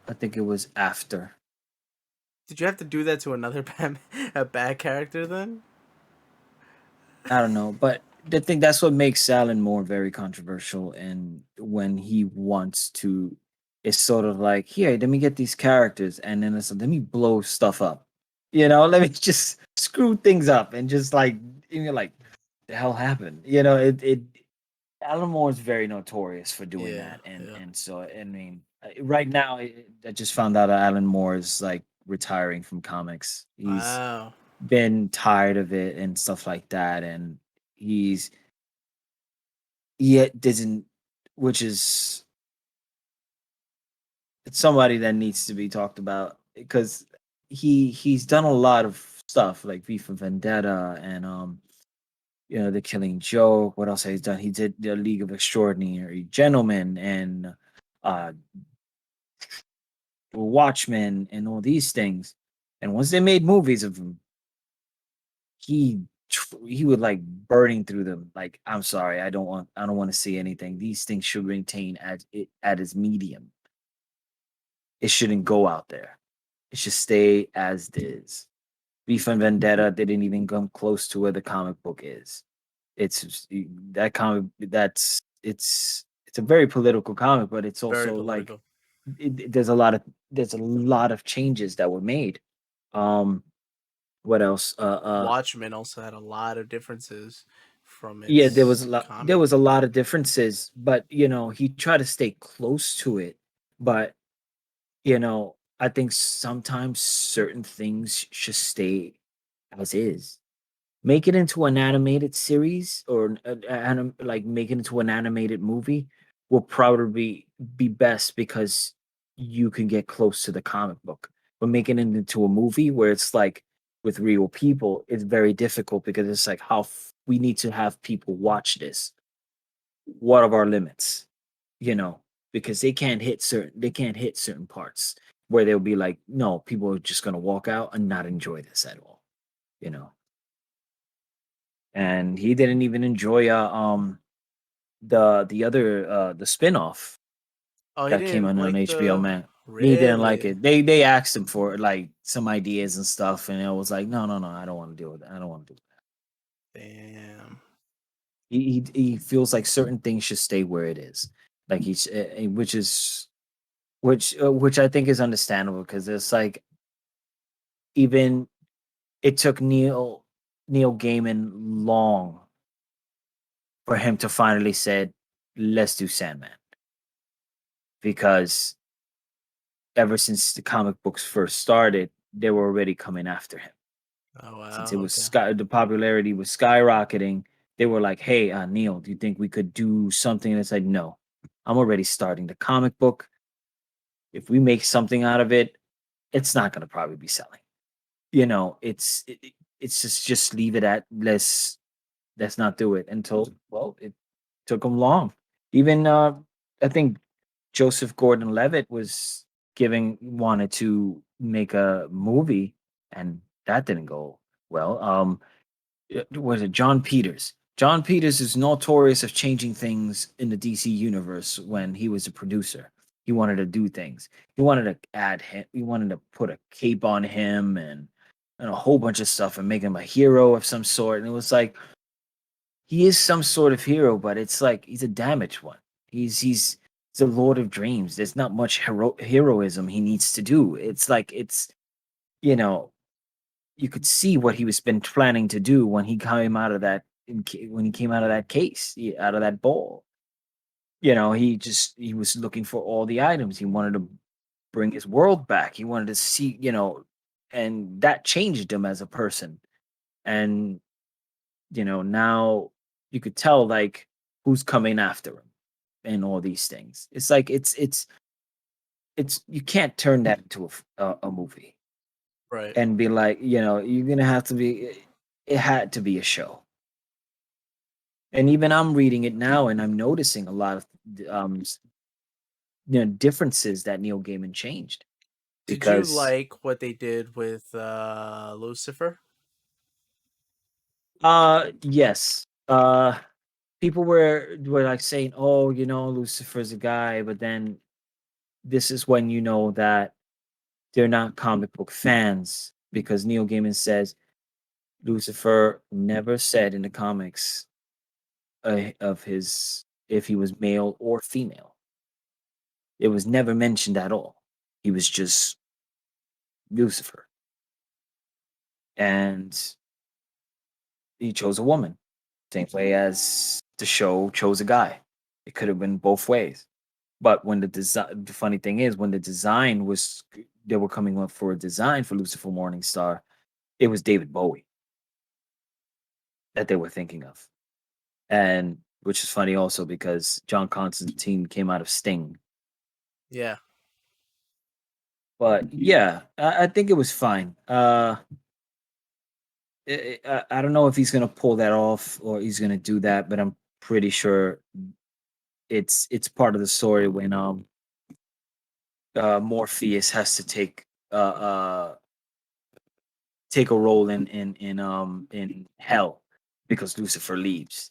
I think it was after. Did you have to do that to another Batman, a bad character then? I don't know, but the thing that's what makes Alan Moore very controversial. And when he wants to, it's sort of like, here, let me get these characters, and then it's let me blow stuff up. Let me just screw things up and just like you're like, the hell happened? It Alan Moore is very notorious for doing Yeah, that, and yeah. so I mean, right now I just found out that Alan Moore is like retiring from comics. He's Wow. been tired of it and stuff like that, and he's yet doesn't, which is it's somebody that needs to be talked about because he's done a lot of stuff like V for Vendetta and The Killing Joke. What else has he done? He did the League of Extraordinary Gentlemen and uh Watchmen and all these things. And once they made movies of him, he would like burning through them. Like, I'm sorry, I don't want to see anything. These things should maintain at its medium. It shouldn't go out there. It should stay as it is. Beef and Vendetta didn't even come close to where the comic book is. That comic that's it's a very political comic, but it's Very also like political. there's a lot of changes that were made. Um, what else? Watchmen also had a lot of differences from Yeah, its there comic. was a lot of differences, but he tried to stay close to it. But I think sometimes certain things should stay as is. Make it into an animated series or like make it into an animated movie will probably be best because you can get close to the comic book. But making it into a movie where it's like with real people, it's very difficult because it's like we need to have people watch this. What are our limits? You know, because they can't hit certain parts where they'll be like, no, people are just gonna walk out and not enjoy this at all. You know, and he didn't even enjoy the other the spin-off Oh, he that came didn't on like HBO the Man. He didn't like really. it. They asked him for like some ideas and stuff, and it was like, no, no, no, I don't want to deal with that. I don't want to do that. Damn. He feels like certain things should stay where it is, like which I think is understandable because it's like even it took Neil Gaiman long for him to finally said, let's do Sandman because ever since the comic books first started, they were already coming after him. Oh Since wow. Okay. the popularity was skyrocketing, they were like, "Hey, Neil, do you think we could do something?" And it's like, "No, I'm already starting the comic book. If we make something out of it, it's not going to probably be selling. It's just leave it at let's not do it until well, it took them long. Even I think Joseph Gordon-Levitt was giving wanted to make a movie, and that didn't go well. Was it John Peters? John Peters is notorious of changing things in the DC universe when he was a producer. He wanted to do things. He wanted to add him. He wanted to put a cape on him and a whole bunch of stuff and make him a hero of some sort. And it was like he is some sort of hero, but it's like he's a damaged one. He's a Lord of Dreams. There's not much heroism he needs to do. It's like you know you could see what he was been planning to do when he came out of when he came out of that case, out of that ball. He was looking for all the items. He wanted to bring his world back. He wanted to see, and that changed him as a person. And now you could tell like who's coming after him and all these things. It's like it's you can't turn that into a movie Right. and be like, you're gonna have to be. It had to be a show. And even I'm reading it now, and I'm noticing a lot of differences that Neil Gaiman changed Did you because like what they did with Lucifer? yes, people were like saying, oh, Lucifer's a guy, but then this is when you know that they're not comic book fans because Neil Gaiman says Lucifer never said in the comics of his if he was male or female. It was never mentioned at all. He was just Lucifer, and he chose a woman, same way as the show chose a guy. It could have been both ways. But when the funny thing is, when the design was, they were coming up for a design for Lucifer Morningstar, it was David Bowie that they were thinking of, and which is funny also because John Constantine came out of Sting. Yeah. But yeah, I think it was fine. I don't know if he's gonna pull that off or he's gonna do that, but I'm pretty sure it's part of the story when Morpheus has to take a role in hell because Lucifer leaves.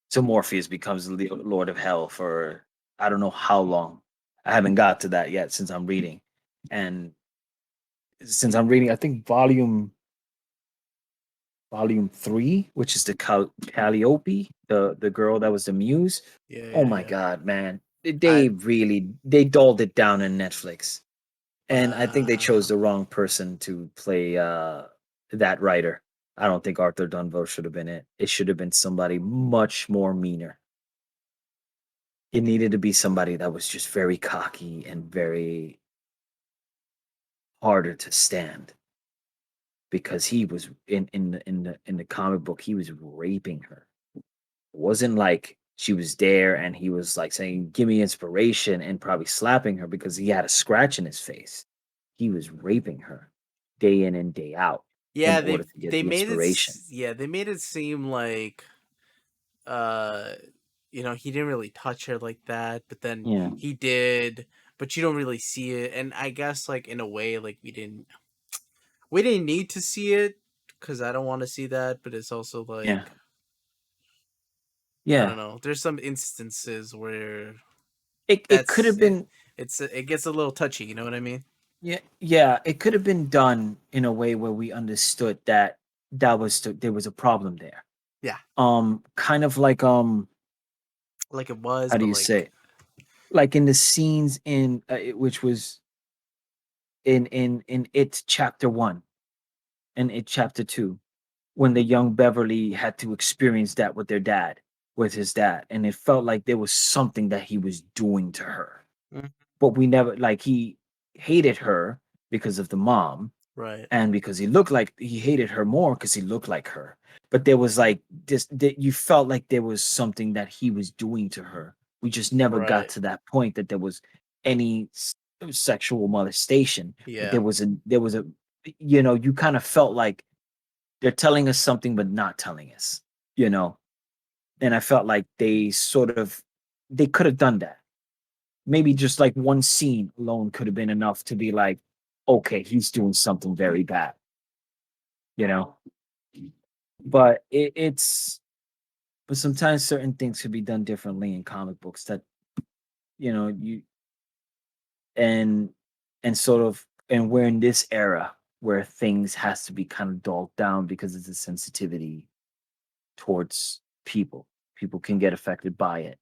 So Morpheus becomes the Lord of Hell for I don't know how long. I haven't got to that yet since I'm reading, and since I'm reading, I think volume 3, which is the Calliope, the girl that was the muse. Yeah, Oh yeah, my yeah. god, man. I They dulled it down in Netflix. And I think they chose uh the wrong person to play that writer. I don't think Arthur Dunbar should have been it. It should have been somebody much more meaner. It needed to be somebody that was just very cocky and very harder to stand because he was in the comic book he was raping her. It wasn't like she was there and he was like saying, "Give me inspiration," and probably slapping her because he had a scratch in his face. He was raping her day in and day out in yeah, order to get the inspiration. they made it seem like uh he didn't really touch her like that, but then Yeah, he did, but you don't really see it. And I guess like in a way like we didn't need to see it cuz I don't want to see that, but it's also yeah, like I don't yeah. know. There's some instances where It could that's have been it gets a little touchy, you know what I mean? yeah, yeah. It could have been done in a way where we understood that there was a problem there. Yeah, Kind of like like it was, how do but you like say? Like in the scenes which was in it chapter 1 and it chapter 2 when the young Beverly had to experience that with with his dad, and it felt like there was something that he was doing to her. mm, But we never like he hated her because of the mom, right, and because he hated her more because he looked like her. But there was like this that you felt like there was something that he was doing to her. We just never got right, to that point that there was any sexual molestation, but yeah, there was a you kind of felt like they're telling us something but not telling us, you know. And I felt like they could have done that. Maybe just like one scene alone could have been enough to be like, okay, he's doing something very bad, you know. But but sometimes certain things could be done differently in comic books that you and sort of and we're in this era where things has to be kind of dulled down because of the sensitivity towards people. People can get affected by it.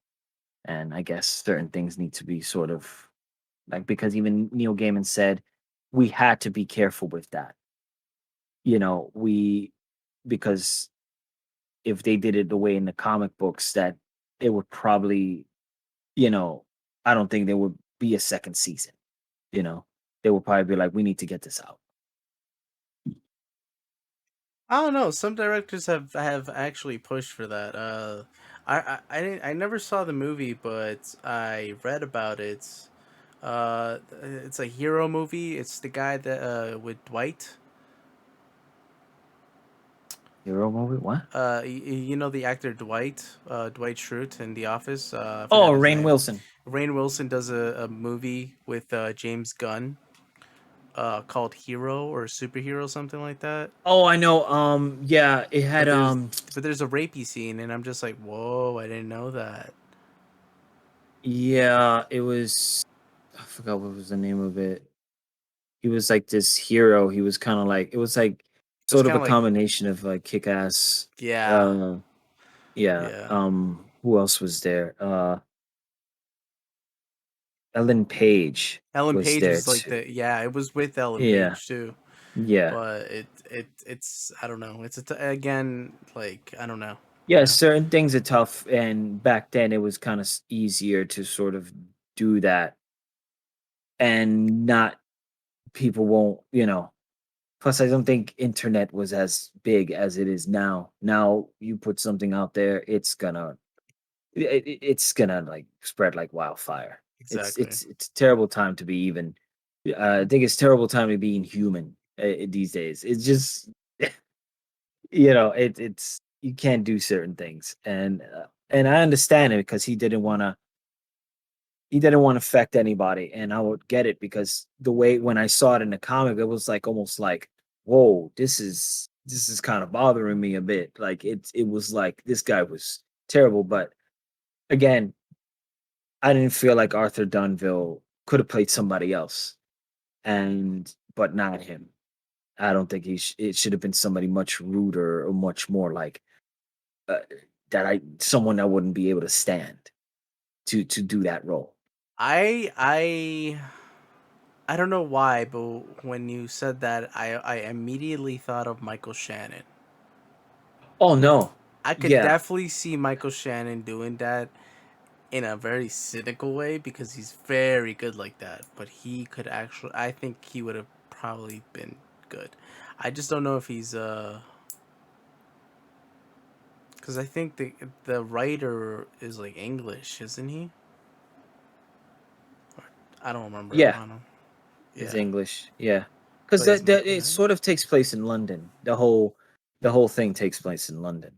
And I guess certain things need to be sort of like because even Neil Gaiman said we had to be careful with that. We because if they did it the way in the comic books that it would probably, you know, I don't think there would be a second season, you know. They would probably be like, we need to get this out. I don't know. Some directors have actually pushed for that. I never saw the movie, but I read about it. It's a hero movie. It's the guy that with Dwight. Hero movie? What? You know the actor Dwight, Dwight Schrute in The Office. I Oh, forgot his Rain name. Wilson. Rainn Wilson does a movie with James Gunn, called Hero or Superhero, something like that. Oh, I know. Yeah, it had But there's a rapey scene, and I'm just like, whoa, I didn't know that. yeah, it was. I forgot what was the name of it. He was like this hero. He was kind of like it was like It was sort of kind a of like, combination of like kick ass. yeah, Yeah. yeah. Who else was there? Ellen Page Ellen was Page there was like too. the, yeah, it was with Ellen Yeah. Page too. Yeah. But it's I don't know. It's again, like, I don't know. Yeah, Yeah, certain things are tough, and back then it was kind of easier to sort of do that, and not people won't, Plus, I don't think internet was as big as it is now. Now you put something out there, it's gonna like spread like wildfire. It's exactly. it's it's a terrible time to be even. I think it's terrible time to being human these days. It's just it's you can't do certain things, and I understand it because he didn't want to affect anybody, and I would get it because the way when I saw it in the comic, it was like almost like, whoa, this is kind of bothering me a bit. Like it was like this guy was terrible, but again, I didn't feel like Arthur Dunville could have played somebody else, and but not him. I don't think it should have been somebody much ruder or much more like uh, someone that wouldn't be able to stand to do that role. I I I don't know why, but when you said that, I immediately thought of Michael Shannon. Oh no, I could yeah, definitely see Michael Shannon doing that in a very cynical way because he's very good like that. But he could actually, I think he would have probably been good. I just don't know if he's because I think the writer is like English, isn't he? I don't remember. yeah, I don't know. is Yeah, English, yeah, because but is that Michael it Shannon? sort of takes place in London. The whole thing takes place in London.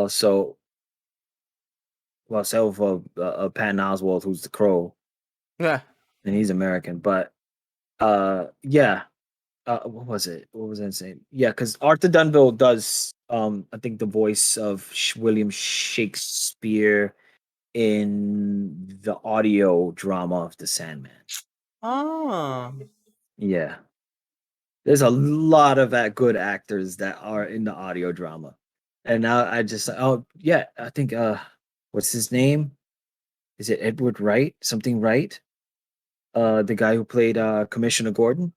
So well, self Patton Oswalt, who's the Crow, Yeah. and he's American, but yeah. What was it? What was I saying? Yeah, because Arthur Dunville does, I think the voice of William Shakespeare in the audio drama of The Sandman. Oh. Yeah, there's a lot of good actors that are in the audio drama, and now I just oh yeah, I think what's his name? Is it Edward Wright? Something Wright? The guy who played Commissioner Gordon.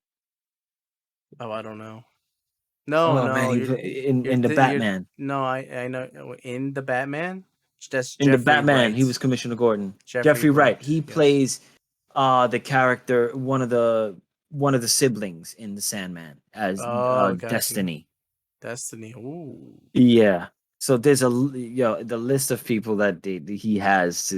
Oh, I don't know. No, Oh man, no, he in the you're Batman. no, I know in the Batman. That's In the Jeffrey Batman, he Wright. was Commissioner Gordon. Jeffrey Jeffrey Wright. Wright. He Yes. plays the character one of the siblings in the Sandman as Oh, got you. Destiny. Destiny. Ooh. Yeah. So there's the list of people that he has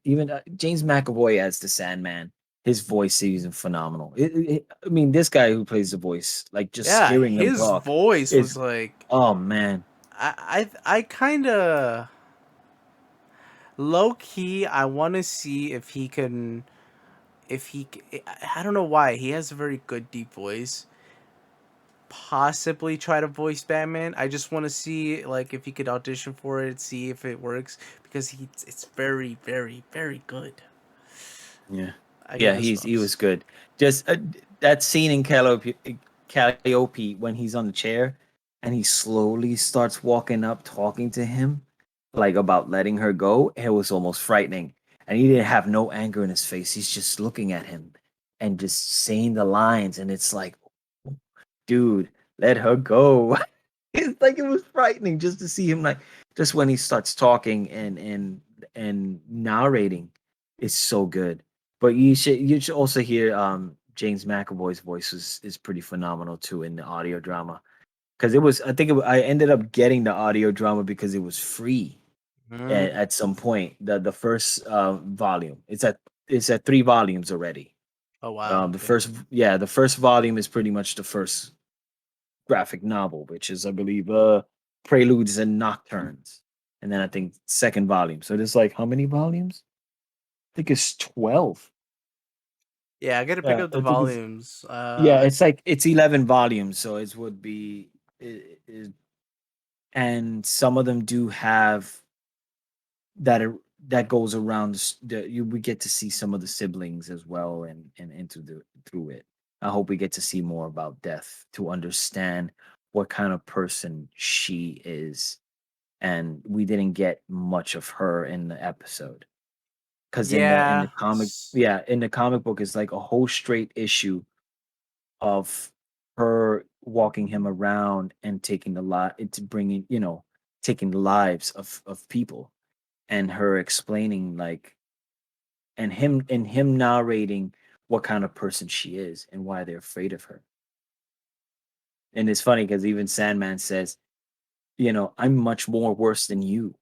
even James McAvoy as the Sandman. His voice is phenomenal. I mean, this guy who plays the voice, like just Yeah, hearing him his talk, voice was is like oh man, I kind of low key. I want to see if he can. If he, I don't know why he has a very good deep voice. Possibly try to voice Batman. I just want to see like if he could audition for it, see if it works because it's very very very good. yeah, I get yeah. He goosebumps. was good. Just that scene in Calliope when he's on the chair and he slowly starts walking up, talking to him, like about letting her go. It was almost frightening, and he didn't have no anger in his face. He's just looking at him and just saying the lines, and it's like, dude, let her go. It's like it was frightening just to see him like just when he starts talking and narrating is so good. But you should also hear James McAvoy's voice is pretty phenomenal too in the audio drama because I ended up getting the audio drama because it was free Mm. at some point the first volume it's at 3 volumes already. Oh wow. The Okay. first volume is pretty much the first graphic novel, which is, I believe, Preludes and Nocturnes. And then I think second volume. So there's like how many volumes? I think it's 12. Yeah, I gotta pick Yeah, up the I think it's volumes. yeah, it's 11 volumes, so it would be and some of them do have that that goes around we get to see some of the siblings as well, and into the through it. I hope we get to see more about Death to understand what kind of person she is, and we didn't get much of her in the episode because in the Yeah. comic, yeah, in the comic book it's like a whole straight issue of her walking him around and taking the lot it's bringing taking the lives of people, and her explaining like and him narrating what kind of person she is and why they're afraid of her. And it's funny because even Sandman says, I'm much more worse than you.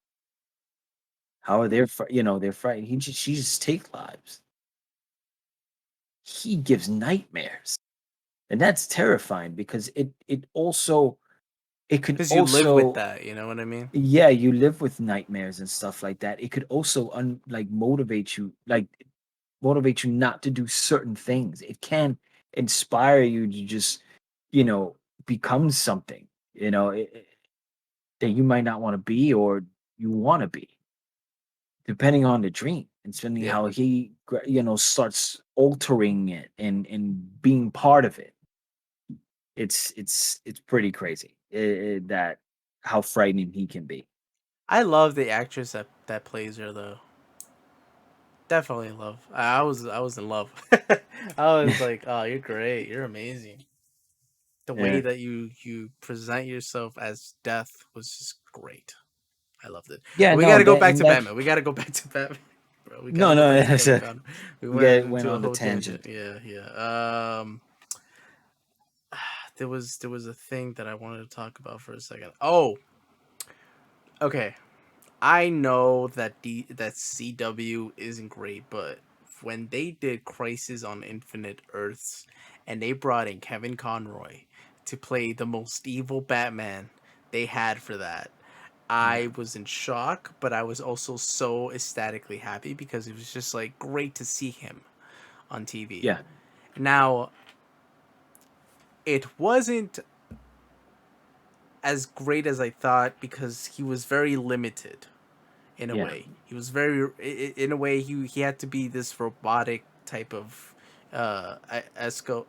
How are they they're frightened. She just take lives. He gives nightmares. And that's terrifying because it also it could Because you live with also that, you know what I mean? yeah, you live with nightmares and stuff like that. It could also motivate you not to do certain things. It can inspire you to just, you know, become something, that you might not want to be or you want to be, depending on the dream and depending Yeah. how he, starts altering it and being part of it. It's pretty crazy that how frightening he can be. I love the actress that plays her though. Definitely in love. I was in love. I was like, oh, you're great. You're amazing. The way Yeah. that you present yourself as Death was just great. I loved it. Yeah, But we no, got to go that back and to that Batman. We got to go back to Batman. Bro, we got to no, go no, back to it's Kevin Conroy. We went went into on a the whole tangent. tangent. Yeah, yeah. There was a thing that I wanted to talk about for a second. Oh, okay. I know that that CW isn't great, but when they did Crisis on Infinite Earths and they brought in Kevin Conroy to play the most evil Batman they had for that, Yeah. I was in shock, but I was also so ecstatically happy because it was just like great to see him on TV. Yeah. Now, it wasn't as great as I thought because he was very limited in a Yeah. way. He was very in a way he had to be this robotic type of esco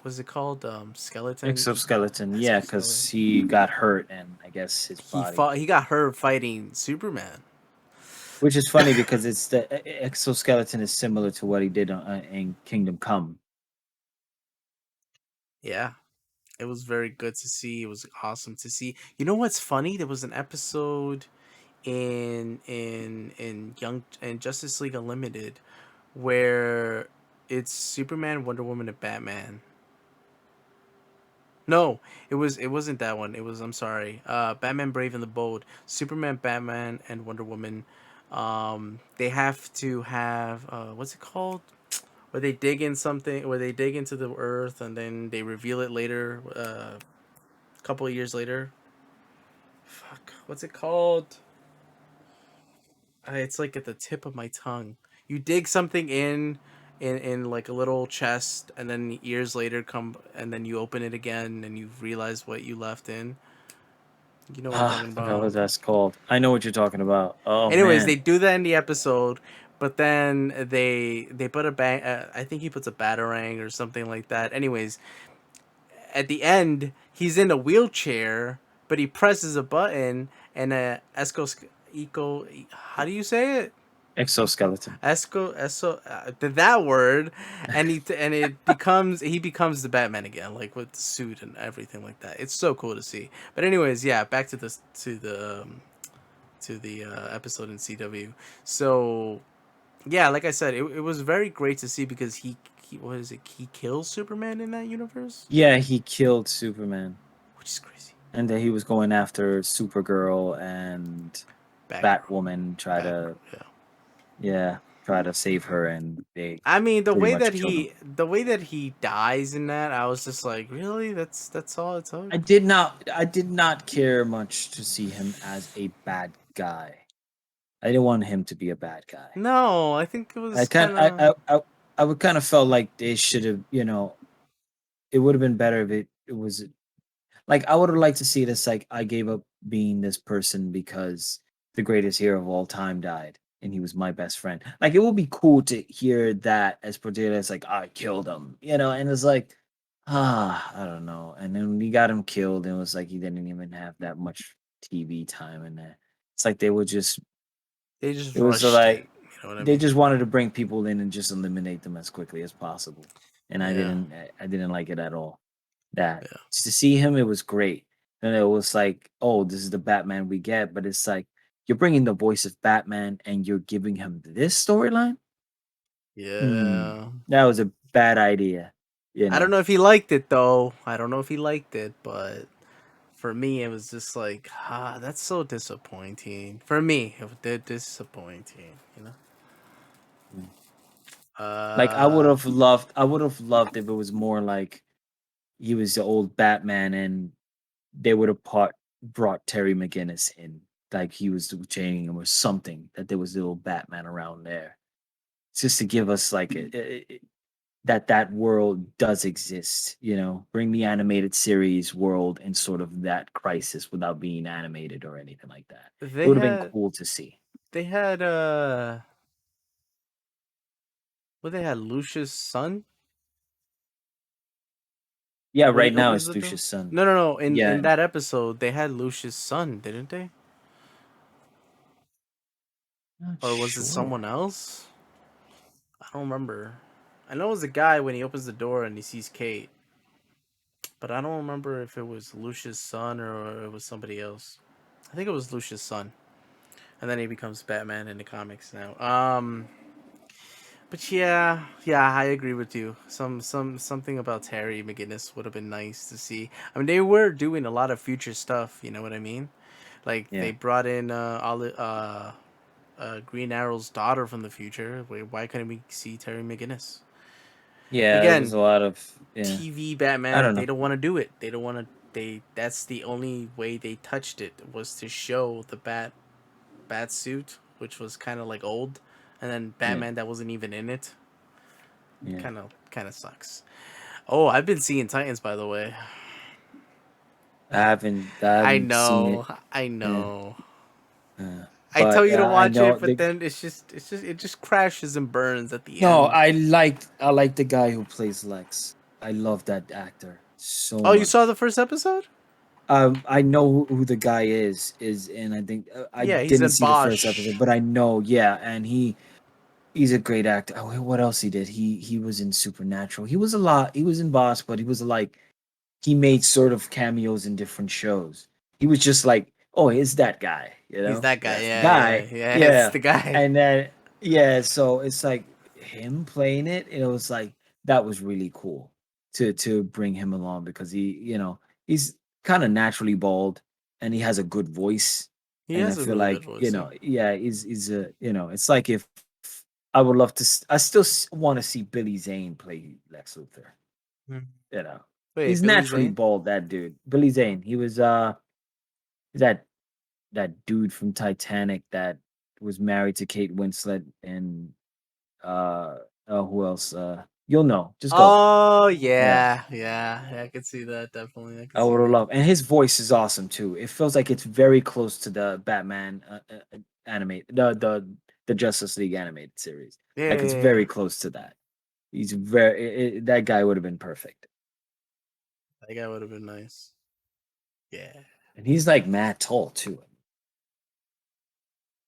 was it called skeleton Exoskeleton, yeah, exoskeleton. because he got hurt and I guess his body. He got hurt fighting Superman. Which is funny because it's the exoskeleton is similar to what he did in Kingdom Come. Yeah, it was very good to see. It was awesome to see. You know what's funny? There was an episode in Justice League Unlimited where it's Superman, Wonder Woman, and Batman. No, it wasn't that one. It was I'm sorry. Batman Brave and the Bold, Superman, Batman, and Wonder Woman. They have to have what's it called? Where they dig in something, where they dig into the earth and then they reveal it later. A couple of years later. Fuck, what's it called? It's like at the tip of my tongue. You dig something in like a little chest, and then years later come, and then you open it again, and you realize what you left in. You know what I'm Ah, talking I forgot about. what that's called. I know what you're talking about. Oh Anyways, man, they do that in the episode, but then they put a bang. I think he puts a batarang or something like that. Anyways, at the end, he's in a wheelchair, but he presses a button, and eco. How do you say it? exoskeleton. That word, and it becomes he becomes the Batman again, like with the suit and everything like that. It's so cool to see. But anyways, yeah, back to this to the episode in CW. So yeah, like I said, it was very great to see because he what is it? He kills Superman in that universe, Yeah, he killed Superman, which is crazy. and then he was going after Supergirl and Batgirl, Batwoman. Batgirl. Yeah. Try to save her, and they I mean, pretty much killed him. the way that he dies in that, I was just like, really? That's all it took? I did not care much to see him as a bad guy. I didn't want him to be a bad guy. No, I think it I was kind kind of I would kind of felt like they should have, it would have been better if it was like I would have liked to see this like I gave up being this person because the greatest hero of all time died. and he was my best friend. Like it would be cool to hear that as portrayed as like I killed him, and it's like I don't know. And then we got him killed, and it was like he didn't even have that much TV time in there. It's like they were just They just it was rushed it. like You know what I they mean? just wanted to bring people in and just eliminate them as quickly as possible. And Yeah. I didn't like it at all. That Yeah. to see him, it was great. And it was like, oh, this is the Batman we get, but it's like you're bringing the voice of Batman and you're giving him this storyline. Yeah. That was a bad idea, you I don't know. know if he liked it though. I don't know if he liked it, but for me, it was just like, that's so disappointing. For me, it was disappointing. You know. Mm. Like Uh, I would have loved if it was more like he was the old Batman and they would have brought Terry McGinnis in, like he was chaining him or something. That there was a little Batman around there, just to give us like that world does exist. Bring the animated series world and sort of that crisis without being animated or anything like that. It they would have been had cool to see. they had what they had Lucius' son Yeah, when right he now opens it's the door. Lucius' son. No, no, no. In Yeah, that episode, they had Lucius' son, didn't they? not Or was it sure. someone else? I don't remember. I know it was a guy when he opens the door and he sees Kate, but I don't remember if it was Lucius' son or it was somebody else. I think it was Lucius' son, and then he becomes Batman in the comics now. But yeah, yeah, I agree with you. Something about Terry McGinnis would have been nice to see. I mean, they were doing a lot of future stuff. You know what I mean? Like they Yeah, brought in Green Arrow's daughter from the future. Why couldn't we see Terry McGinnis yeah, it was again? a lot of yeah. TV I Batman. don't They know. don't want to do it. They don't want to. They That's the only way they touched it was to show the bat suit, which was kind of like old, and then Yeah, Batman that wasn't even in it. yeah. Kind of sucks. Oh, I've been seeing Titans, by the way. I I haven't seen it. know, I Yeah, know. uh, I tell but you to I watch know it, but the then it just crashes and burns at the no. end. I like the guy who plays Lex. I love that actor so Oh, you saw much. the first episode? I know who the guy is, and I think I Yeah, he's didn't in see the first episode, Bosch. but I know, yeah, and he's a great actor. Oh, what else he did? He was in Supernatural. He was a lot. He was in Boss, but he was like he made sort of cameos in different shows. He was just like, oh, it's that guy, He's that guy. That's the Yeah, yeah, guy, yeah. It's yeah. the guy. And then yeah, so it's like him playing it. It was like that was really cool to bring him along because he's kind of naturally bald and he has a good voice, He and I has a feel really good like voice. Yeah. yeah, he's a it's like if I would love to. I still want to see Billy Zane play Lex Luthor. Hmm. You know, Wait, he's Billy naturally Zane? bald. That dude, Billy Zane. He was he's that dude from Titanic that was married to Kate Winslet and who else? You'll know. Just go. Oh Yeah, yeah, yeah, yeah. I could see that definitely. I could I see would have that. loved. And his voice is awesome too. It feels like it's very close to the Batman animate the Justice League animated series. Yeah, Like yeah, it's yeah, yeah. very close to that. He's that guy would have been perfect. That guy would have been nice. Yeah. And he's like mad tall too.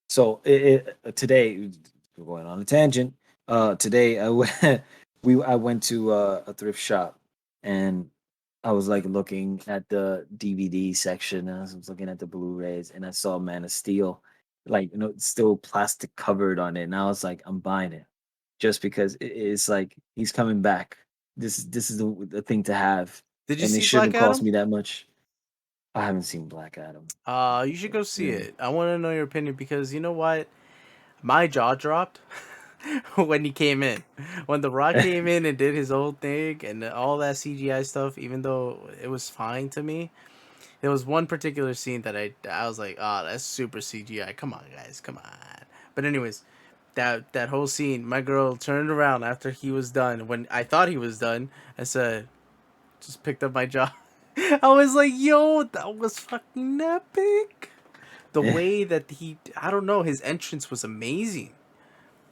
So today we're going on a tangent. Today I went to a thrift shop and I was like looking at the DVD section. And I was looking at the Blu-rays and I saw Man of Steel, like still plastic covered on it, and I was like, I'm buying it just because it's like he's coming back. This is the thing to have, Did you and it see Black shouldn't cost Adam? me that much. I haven't seen Black Adam. You should go see Yeah. it. I want to know your opinion because you know what? My jaw dropped when he came in. When The Rock came in and did his old thing and all that CGI stuff, even though it was fine to me, there was one particular scene that I was like, oh, that's super CGI. Come on, guys, come on. But anyways, that whole scene, my girl turned around after he was done. When I thought he was done, I said, just picked up my jaw. I was like, yo, that was fucking epic. the way that I don't know, his entrance was amazing.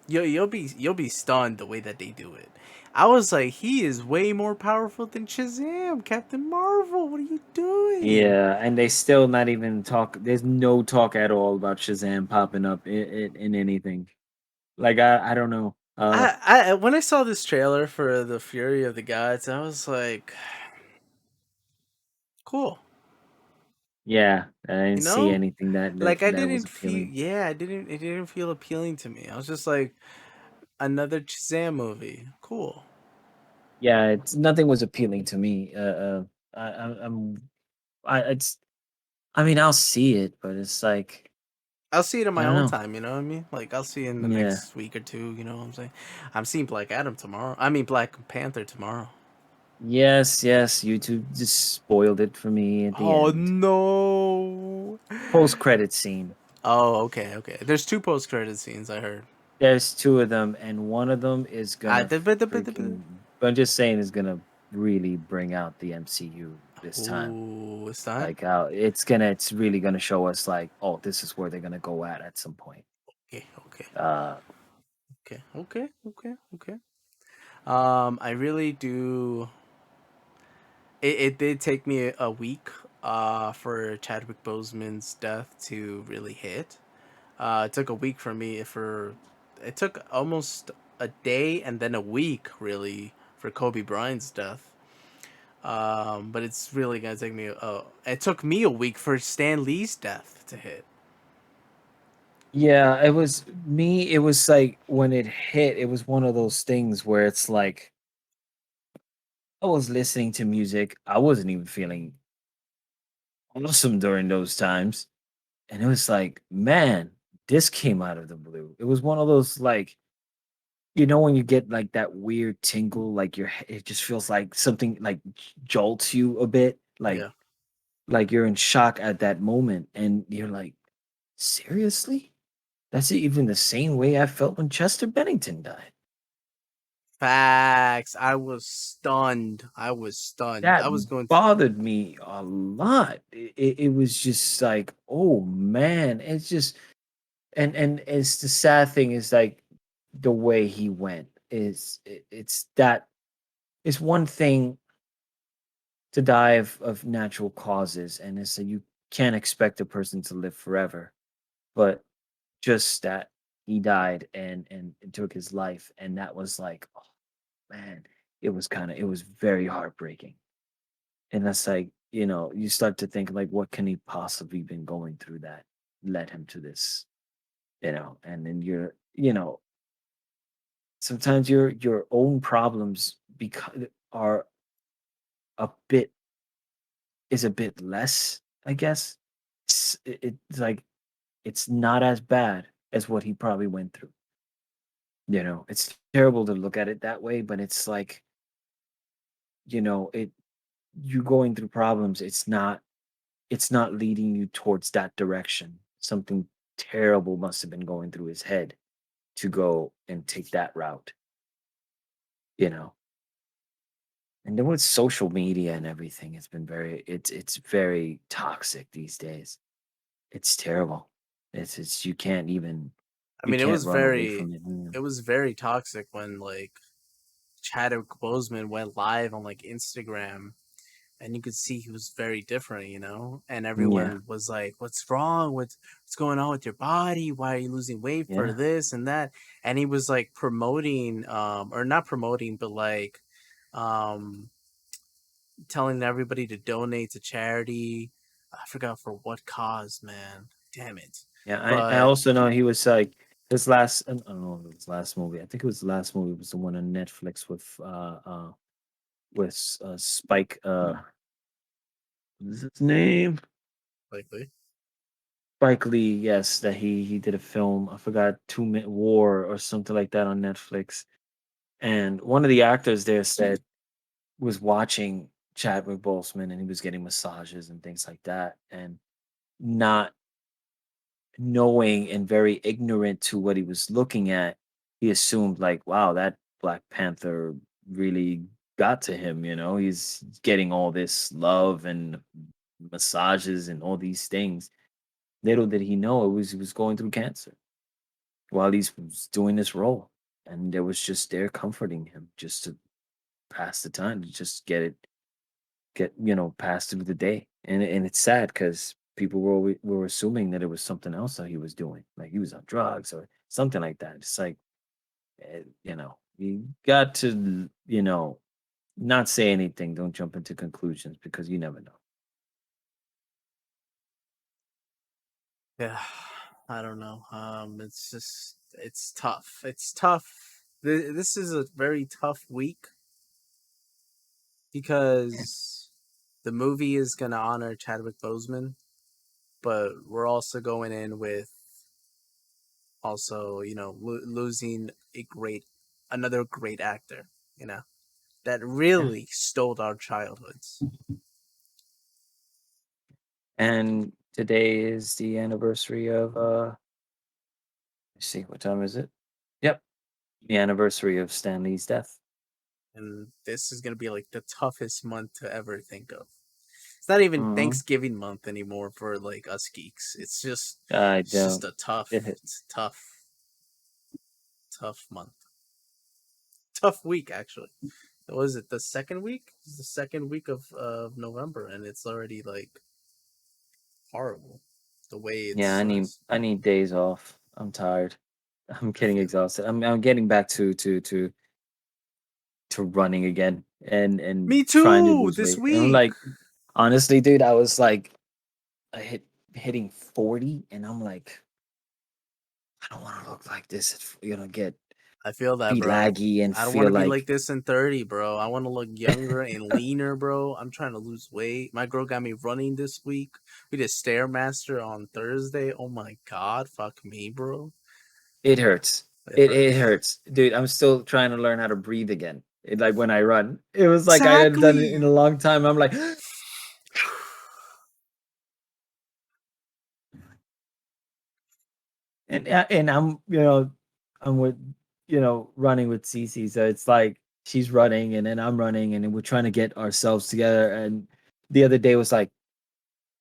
You'll be stunned the way that they do it. I was like, he is way more powerful than Shazam, Captain Marvel. What are you doing? Yeah, and they still not even talk. There's no talk at all about Shazam popping up in anything. Like I don't know. I when I saw this trailer for the Fury of the Gods, I was like, cool. Yeah, I didn't You see know, anything like I that was didn't feel. appealing. Yeah, I didn't. It didn't feel appealing to me. I was just like, another Shazam movie. Cool. Yeah, it's nothing was appealing to me. I'm it's. I mean, I'll see it, but it's like I'll see it in I my don't own know. time. You know what I mean? Like I'll see it in the Yeah. next week or two. You know what I'm saying? I'm seeing Black Adam tomorrow. I mean Black Panther tomorrow. Yes, yes. YouTube just spoiled it for me at the Oh end. no. Post credit scene. Oh, okay, okay. There's two post credit scenes I heard. There's two of them, and one of them is I gonna did, but freaking. But I'm just saying, is gonna really bring out the MCU this time. ooh, it's time. Like, it's really gonna show us like, oh, this is where they're gonna go at some point. Okay, okay, Uh, okay, okay, okay, okay. I really do. It did take me a week for Chadwick Boseman's death to really hit. It took a week for me for it took almost a day and then a week really for Kobe Bryant's death. But it's really gonna take me. It took me a week for Stan Lee's death to hit. yeah, it was me. It was like when it hit, it was one of those things where it's like I was listening to music. I wasn't even feeling awesome during those times. And it was like, man, this came out of the blue. It was one of those like, when you get like that weird tingle, like it just feels like something like jolts you a bit, Yeah. like you're in shock at that moment, and you're like, seriously? That's even the same way I felt when Chester Bennington died. Facts. I was stunned. I was stunned. That I was going. bothered me a lot. It was just like, oh man, it's just and it's the sad thing is like the way he went is it's that it's one thing to die of natural causes, and it's that you can't expect a person to live forever, but just that he died and it took his life, and that was like, oh man, it was very heartbreaking. And that's like, you start to think like, what can he possibly been going through that led him to this, and then sometimes your own problems are a bit is a bit less, I guess. It's like it's not as bad as what he probably went through. It's terrible to look at it that way, but it's like, it you going through problems, it's not leading you towards that direction. Something terrible must have been going through his head to go and take that route, you know. And then with social media and everything, it's very toxic these days. It's terrible. It's I you mean, can't run away from it. it was very toxic when like Chadwick Boseman went live on like Instagram, and you could see he was very different, and Yeah, everyone was like, "What's wrong? What's going on with your body? Why are you losing weight for yeah, this and that?" And he was like promoting, or not promoting, but like, um, telling everybody to donate to charity. I forgot for what cause, man. Damn it. yeah. I But also know he was like his last. I don't know if it was his last movie. I think it was the last movie. Was the one on Netflix with Spike. What is his name? likely, Spike Lee. Yes, that he did a film. I forgot 2 Minute War or something like that on Netflix. And one of the actors there said was watching Chadwick Boseman and he was getting massages and things like that, and not knowing and very ignorant to what he was looking at, he assumed like, wow, that Black Panther really got to him, he's getting all this love and massages and all these things. Little did he know he was going through cancer while he was doing this role, and there was just there comforting him just to pass the time, to just get pass through the day. And it's sad because people were assuming that it was something else that he was doing, like he was on drugs or something like that. It's like you got to not say anything. Don't jump into conclusions because you never know. Yeah, I don't know. It's just it's tough. It's tough. This is a very tough week because the movie is gonna honor Chadwick Boseman, but we're also going in with also losing another great actor. You know that Yeah. really stole our childhoods. And today is the anniversary of let's see, what time is it? Yep, the anniversary of Stanley's death. And this is gonna be like the toughest month to ever think of. It's not even Hmm. Thanksgiving month anymore for like us geeks. I it's just don't. a tough, It hits. it's tough month, tough week actually. What was it, the second week? It's the second week of November, and it's already like horrible the way it Yeah, starts. I need days off. I'm tired. I'm I getting feel it. exhausted. I'm getting back to running again and Me trying to too. lose This weight. And I'm week, like, honestly, dude, I was like, I hitting 40, and I'm like, I don't want to look like this. It's gonna get I feel that, be bro. laggy and I don't want feel to be like like this in 30, bro. I want to look younger and leaner, bro. I'm trying to lose weight. My girl got me running this week. We did Stairmaster on Thursday. Oh my god, fuck me, bro. it hurts. It It hurts. hurts, dude. I'm still trying to learn how to breathe again. Like when I run, it was like I hadn't done it Exactly. in a long time. I'm like, and I'm I'm with running with Cece, so it's like she's running and then I'm running and then we're trying to get ourselves together. And the other day was like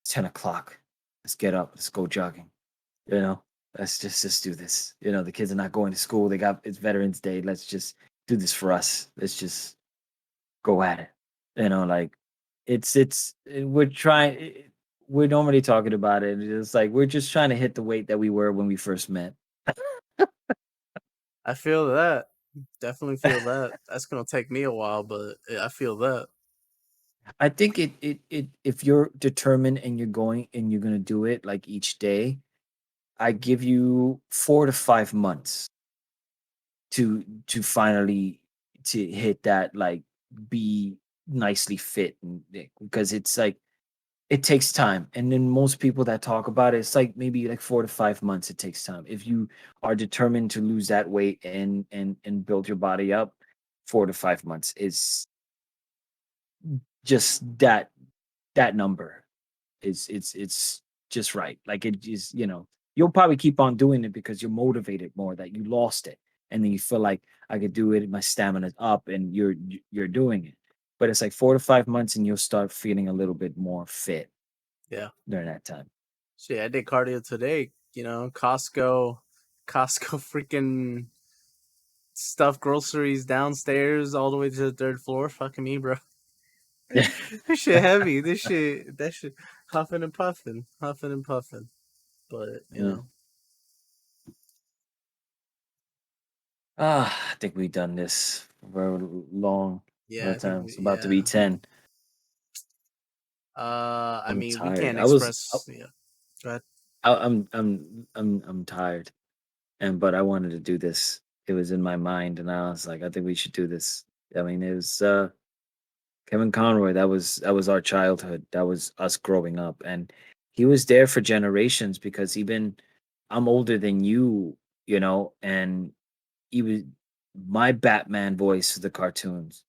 10 o'clock. Let's get up. Let's go jogging. You know, let's just do this. The kids are not going to school. It's Veterans Day. Let's just do this for us. Let's just go at it. Like we're trying. We're normally talking about it. It's like we're just trying to hit the weight that we were when we first met. I feel that. Definitely feel that. That's gonna take me a while, but I feel that. I think it if you're determined and you're going and you're gonna do it like each day, I give you 4 to 5 months to finally to hit that, like, be nicely fit, and because it's like it takes time. And then most people that talk about it, it's like maybe like 4 to 5 months it takes time. If you are determined to lose that weight and build your body up, 4 to 5 months is just that number it's just right. Like it is, you'll probably keep on doing it because you're motivated more that you lost it. And then you feel like I could do it, my stamina's up, and you're doing it. But it's like 4 to 5 months and you'll start feeling a little bit more fit Yeah. during that time. Shit, I did cardio today. Costco freaking stuff groceries downstairs all the way to the third floor. Fucking me, bro. Yeah. This shit heavy. That shit huffing and puffing, huffing and puffing. But Yeah. I think we've done this for a long yeah, I think time. we, It's about to be yeah. 10. I I'm mean, we tired. can't express. Yeah, go ahead. I'm tired. But I wanted to do this. It was in my mind, and I was like, I think we should do this. I mean, it was Kevin Conroy. That was our childhood. That was us growing up, and he was there for generations because even I'm older than you, and he was my Batman voice for the cartoons.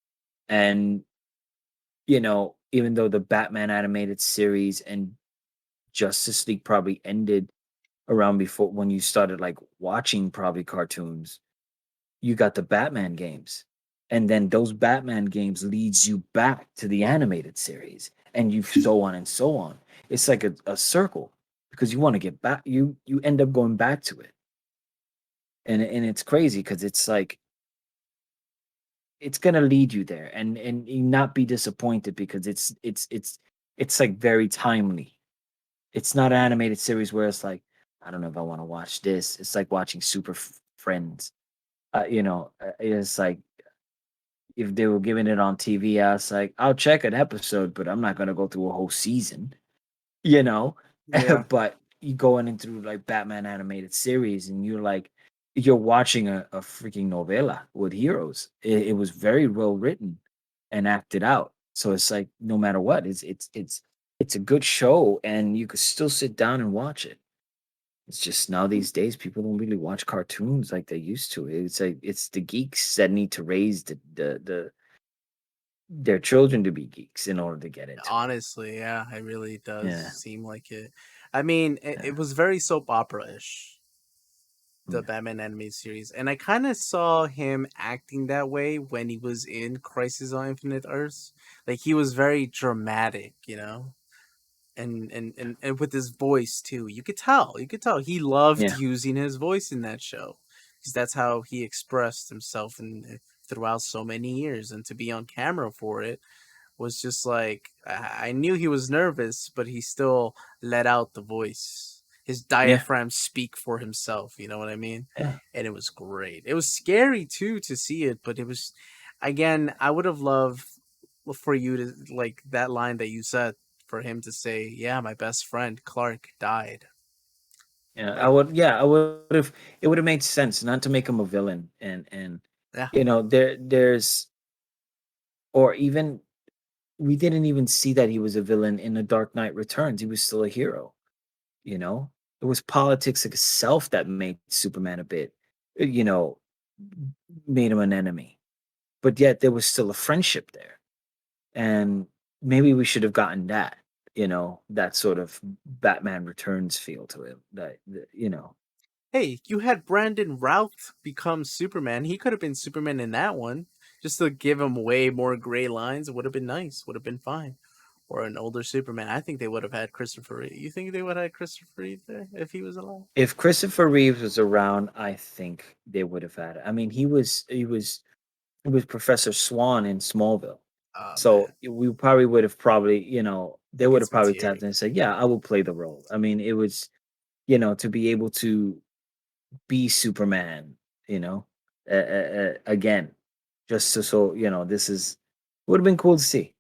And even though the Batman animated series and Justice League probably ended around before when you started like watching probably cartoons, you got the Batman games. And then those Batman games leads you back to the animated series, and you so on and so on. It's like a circle. because you want to get back. You end up going back to it, and it's crazy because it's like it's gonna lead you there, and you not be disappointed because it's like very timely. It's not an animated series where it's like, I don't know if I want to watch this. It's like watching Friends. It's like if they were giving it on TV, I was like, I'll check an episode, but I'm not gonna go through a whole season, you know. Yeah. But you going in through like Batman animated series, and you're watching a freaking novela with heroes. It was very well written and acted out. So it's like no matter what, it's a good show, and you could still sit down and watch it. It's just now these days people don't really watch cartoons like they used to. It's like it's the geeks that need to raise their children to be geeks in order to get into it. Honestly, yeah, it really does Yeah, seem like it. I mean, it yeah, was very soap opera-ish, the yeah, Batman animated series, and I kind of saw him acting that way when he was in Crisis on Infinite Earths. Like he was very dramatic, you know, and with his voice too. You could tell he loved yeah, using his voice in that show because that's how he expressed himself and throughout so many years, and to be on camera for it was just like I knew he was nervous, but he still let out the voice. His yeah, diaphragm speak for himself. You know what I mean? yeah, And it was great. It was scary too to see it, but it was again. I would have loved for you to like that line that you said for him to say, "Yeah, my best friend Clark died." yeah. Like, I would have. It would have made sense not to make him a villain, and yeah, there's or even we didn't even see that he was a villain in The Dark Knight Returns. He was still a hero. You know, it was politics itself that made Superman a bit, you know, made him an enemy. But yet there was still a friendship there, and maybe we should have gotten that. That sort of Batman Returns feel to it. hey, you had Brandon Routh become Superman. He could have been Superman in that one. Just to give him way more gray lines, it would have been nice. Would have been fine. Or an older Superman. I think they would have had Christopher Reeve. You think they would have had Christopher Reeve there if he was alive? If Christopher Reeves was around, I think they would have had it. I mean, he was Professor Swan in Smallville. Oh So man, we probably would have they it would have gets me probably tapped teary. in and said, yeah, I will play the role. I mean, it was, to be able to be Superman, again, just so, this is, would have been cool to see.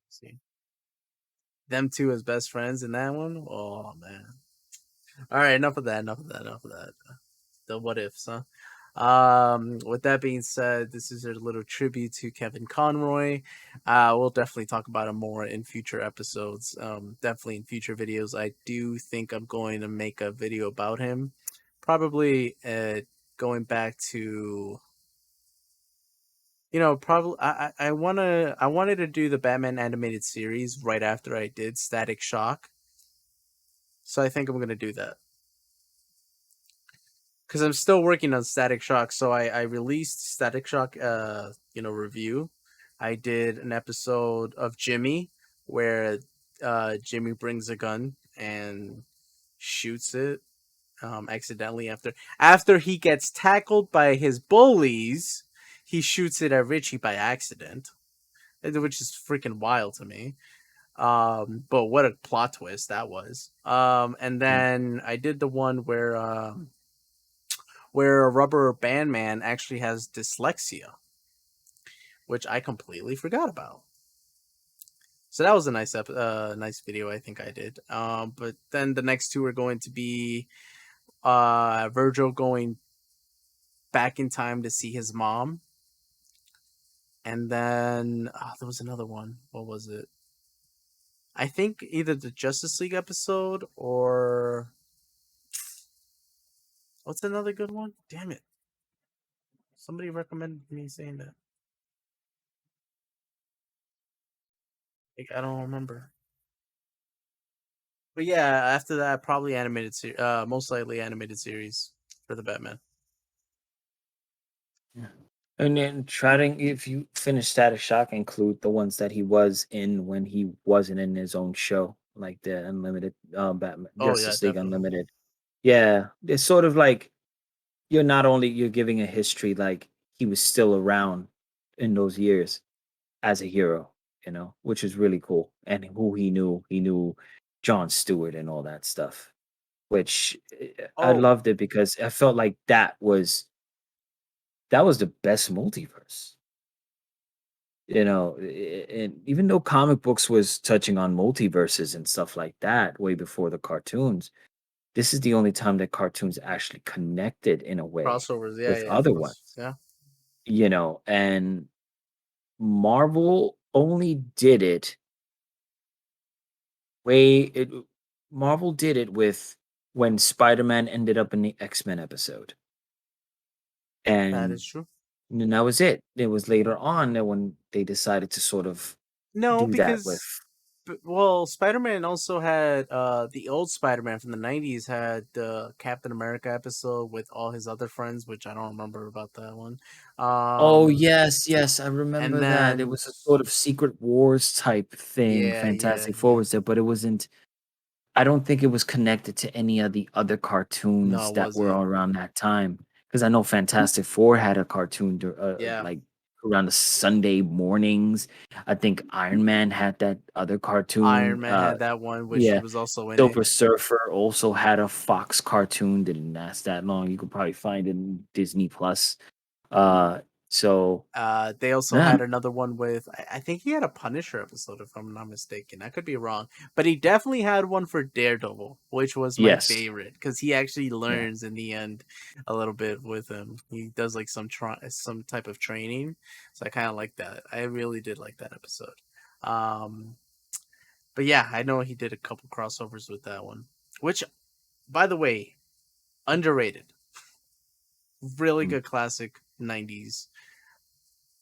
See them two as best friends in that one. Oh man. All right, enough of that. Enough of that. Enough of that. The what ifs, huh? With that being said, this is a little tribute to Kevin Conroy. We'll definitely talk about him more in future episodes. Definitely in future videos. I do think I'm going to make a video about him. Probably going back to probably I wanted to do the Batman animated series right after I did Static Shock. So I think I'm gonna do that. Because I'm still working on Static Shock. So I released Static Shock, review. I did an episode of Jimmy where Jimmy brings a gun and shoots it accidentally after he gets tackled by his bullies. He shoots it at Richie by accident, which is freaking wild to me. But what a plot twist that was. And Yeah. then I did the one where a rubber band man actually has dyslexia, which I completely forgot about. So that was a nice video I think I did. But then the next two are going to be Virgil going back in time to see his mom, and then there was another one. What was it? I think either the Justice League episode or what's another good one? Damn it! Somebody recommended me saying that. Like, I don't remember. But yeah, after that, probably most likely animated series for the Batman. Yeah. And then try to, if you finish Static Shock, include the ones that he was in when he wasn't in his own show. like the Unlimited, Batman, Oh yeah, Justice League definitely. Unlimited. Yeah, it's sort of like you're not only you're giving a history like he was still around in those years as a hero, which is really cool. And who he knew John Stewart and all that stuff, which I Oh, loved it because I felt like that was the best multiverse. And even though comic books was touching on multiverses and stuff like that way before the cartoons, this is the only time that cartoons actually connected in a way crossovers. Yeah, with yeah, other cross. ones, Yeah, and Marvel only did it way it Marvel did it with when Spider-Man ended up in the X-Men episode. that And is true. then that was it. It was later on that when they decided to sort of No, do that with. because well, Spider-Man also had the old Spider-Man from the 90s had the Captain America episode with all his other friends, which I don't remember about that one. Oh, Um yes, yes, I and remember that. It then was a sort of Secret Wars type thing. yeah, yeah, Fantastic Four yeah. was there, but it wasn't. I don't think it was connected to any of the other No, cartoons it that were wasn't. around that time. Because I know Fantastic Four had a cartoon Yeah. like around the Sunday mornings. I think Iron Man had that other Iron cartoon. Man had that one, which he Yeah, was also in it. Silver Surfer also had a Fox cartoon. Didn't last that long. You could probably find it in Disney Plus. Uh, so They also yeah, had another one with I think he had a Punisher episode if I'm not mistaken. I could be wrong, but he definitely had one for Daredevil, which was my yes, favorite because he actually yeah. learns in the end a little bit with him. He does like some type of training, so I kind of like that. I really did like that episode. Um, but yeah, I know he did a couple crossovers with that one, which by the way, underrated. Really Mm. good classic '90s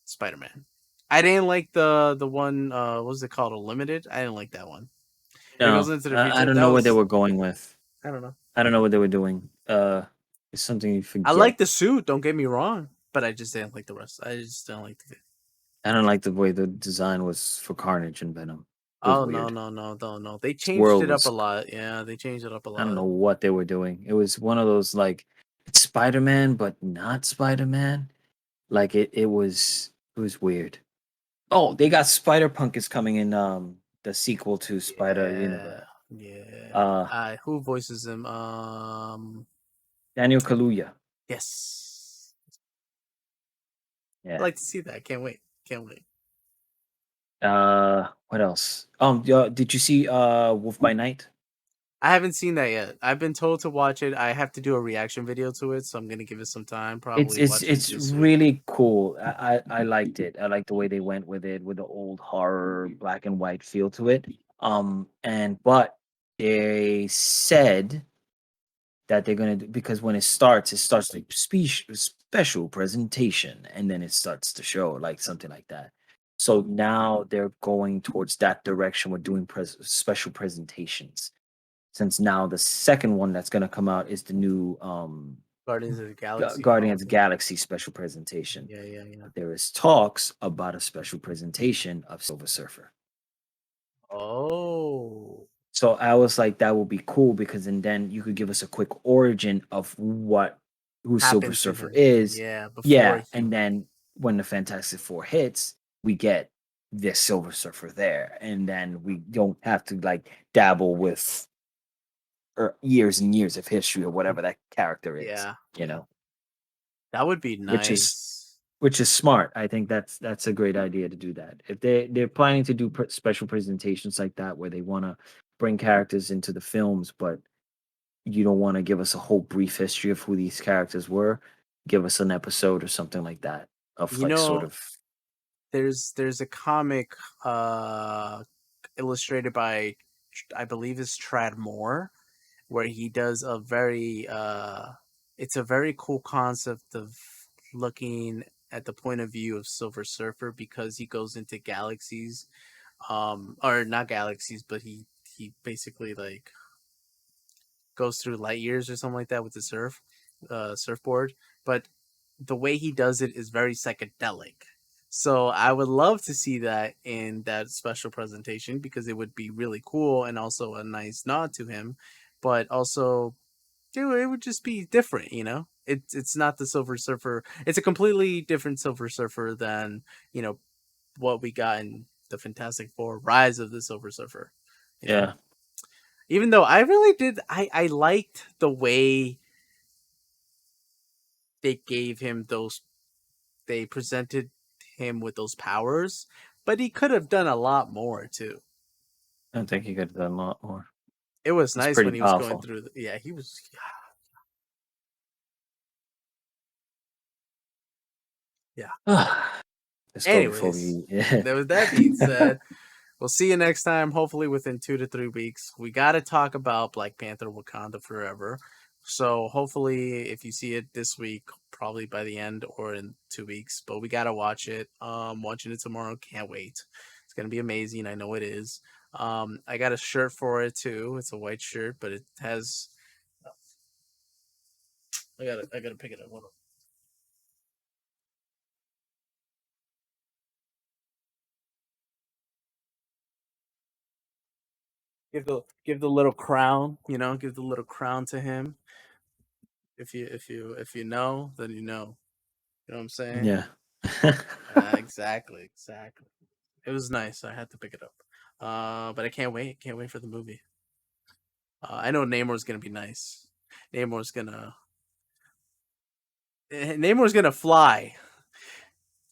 Spider-Man. I didn't like the one what was it called? A Limited? I didn't like that one. It goes No, into the I future. don't That know where they was were going with. I don't know. I don't know what they were doing. It's something you I like forget. the suit, don't get me wrong, but I just didn't like the rest. I just didn't like the I don't like the way the design was for Carnage and Venom. It was Oh no weird. no no no no. They This changed world it up a was. lot. Yeah, they changed it up a I don't lot. know what they were doing. It was one of those like it's Spider-Man, but not Spider-Man. Like it was weird. Oh, they got Spider-Punk is coming in the sequel to Spider Yeah. Universe. Yeah. Uh Who voices him? Daniel Kaluuya. Yes. I Yeah. like to see that. I can't wait. Can't wait. What else? Did you see Wolf by Night? I haven't seen that yet. I've been told to watch it. I have to do a reaction video to it, so I'm gonna give it some time. It's Probably it's watch it it's this week. really cool. I liked it. I like the way they went with it, with the old horror black and white feel to it. And but they said that they're gonna do because when it starts like special presentation, and then it starts to show like something like that. So now they're going towards that direction with doing special presentations. Since now the second one that's gonna come out is the new Guardians of the Galaxy. Oh, Guardians of the okay. Galaxy special presentation. Yeah, yeah, yeah. But there is talks about a special presentation of Silver Surfer. Oh, So I was like, that would be cool because then you could give us a quick origin of who Silver happened to Surfer him. is. Yeah, before Yeah, he. and then when the Fantastic Four hits, we get this Silver Surfer there, and then we don't have to like dabble with years and years of history or whatever that character is. Yeah, You yeah. know, That would be which is nice. which is smart. I think that's a great idea to do that. If they're planning to do special presentations like that where they want to bring characters into the films, but you don't want to give us a whole brief history of who these characters were, give us an episode or something like that of You like sort know, of. there's a comic illustrated by I believe is Trad Moore where he does a very it's a very cool concept of looking at the point of view of Silver Surfer because he goes into galaxies or not galaxies but he basically like goes through light years or something like that with the surfboard but the way he does it is very psychedelic So I would love to see that in that special presentation because it would be really cool and also a nice nod to him. But also, dude, it would just be different, you know. It's not the Silver Surfer. It's a completely different Silver Surfer than you know what we got in the Fantastic Four: Rise of the Silver Surfer. You know, Yeah, even though I really did, I liked the way they gave him those. They presented him with those powers, but he could have done a lot more too. I think he could have done a lot more. It was It's nice pretty when he was going powerful. through. Yeah, he was. Yeah. Let's go before Anyways, we. Yeah. there was that being said, we'll see you next time, hopefully within 2 to 3 weeks. We got to talk about Black Panther Wakanda Forever. So hopefully, if you see it this week, probably by the end or in 2 weeks, but we got to watch it. Watching it tomorrow. Can't wait. It's going to be amazing. I know it is. I got a shirt for it too. It's a white shirt, but it has. I gotta pick it up. Hold on. Give the little crown, give the little crown to him. If you know, then you know. You know what I'm saying? Yeah. Exactly, exactly. It was nice. I had to pick it up. But I can't wait. Can't wait for the movie. I know Namor's gonna be nice. Namor's gonna Namor's gonna fly.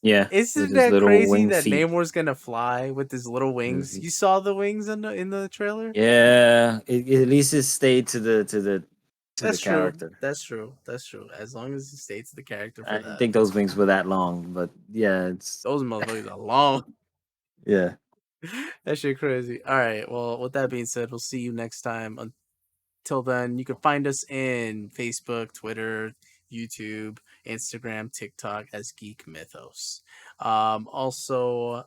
Yeah, with Isn't his that little crazy wing that feet. Namor's gonna fly with his little wings? You saw the wings in the trailer? Yeah, at least it stayed to the That's true. character. That's true. That's true. As long as he states the character for I didn't that, think that's those fine. wings were that long, but yeah, it's Those motherfuckers are long. yeah, That shit crazy. All right. Well, with that being said, we'll see you next time. Until then, you can find us in Facebook, Twitter, YouTube, Instagram, TikTok as Geek Mythos. Also,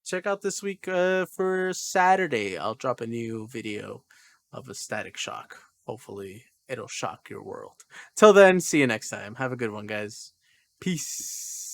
check out this week for Saturday. I'll drop a new video of a Static Shock. Hopefully, it'll shock your world. Till then, see you next time. Have a good one, guys. Peace.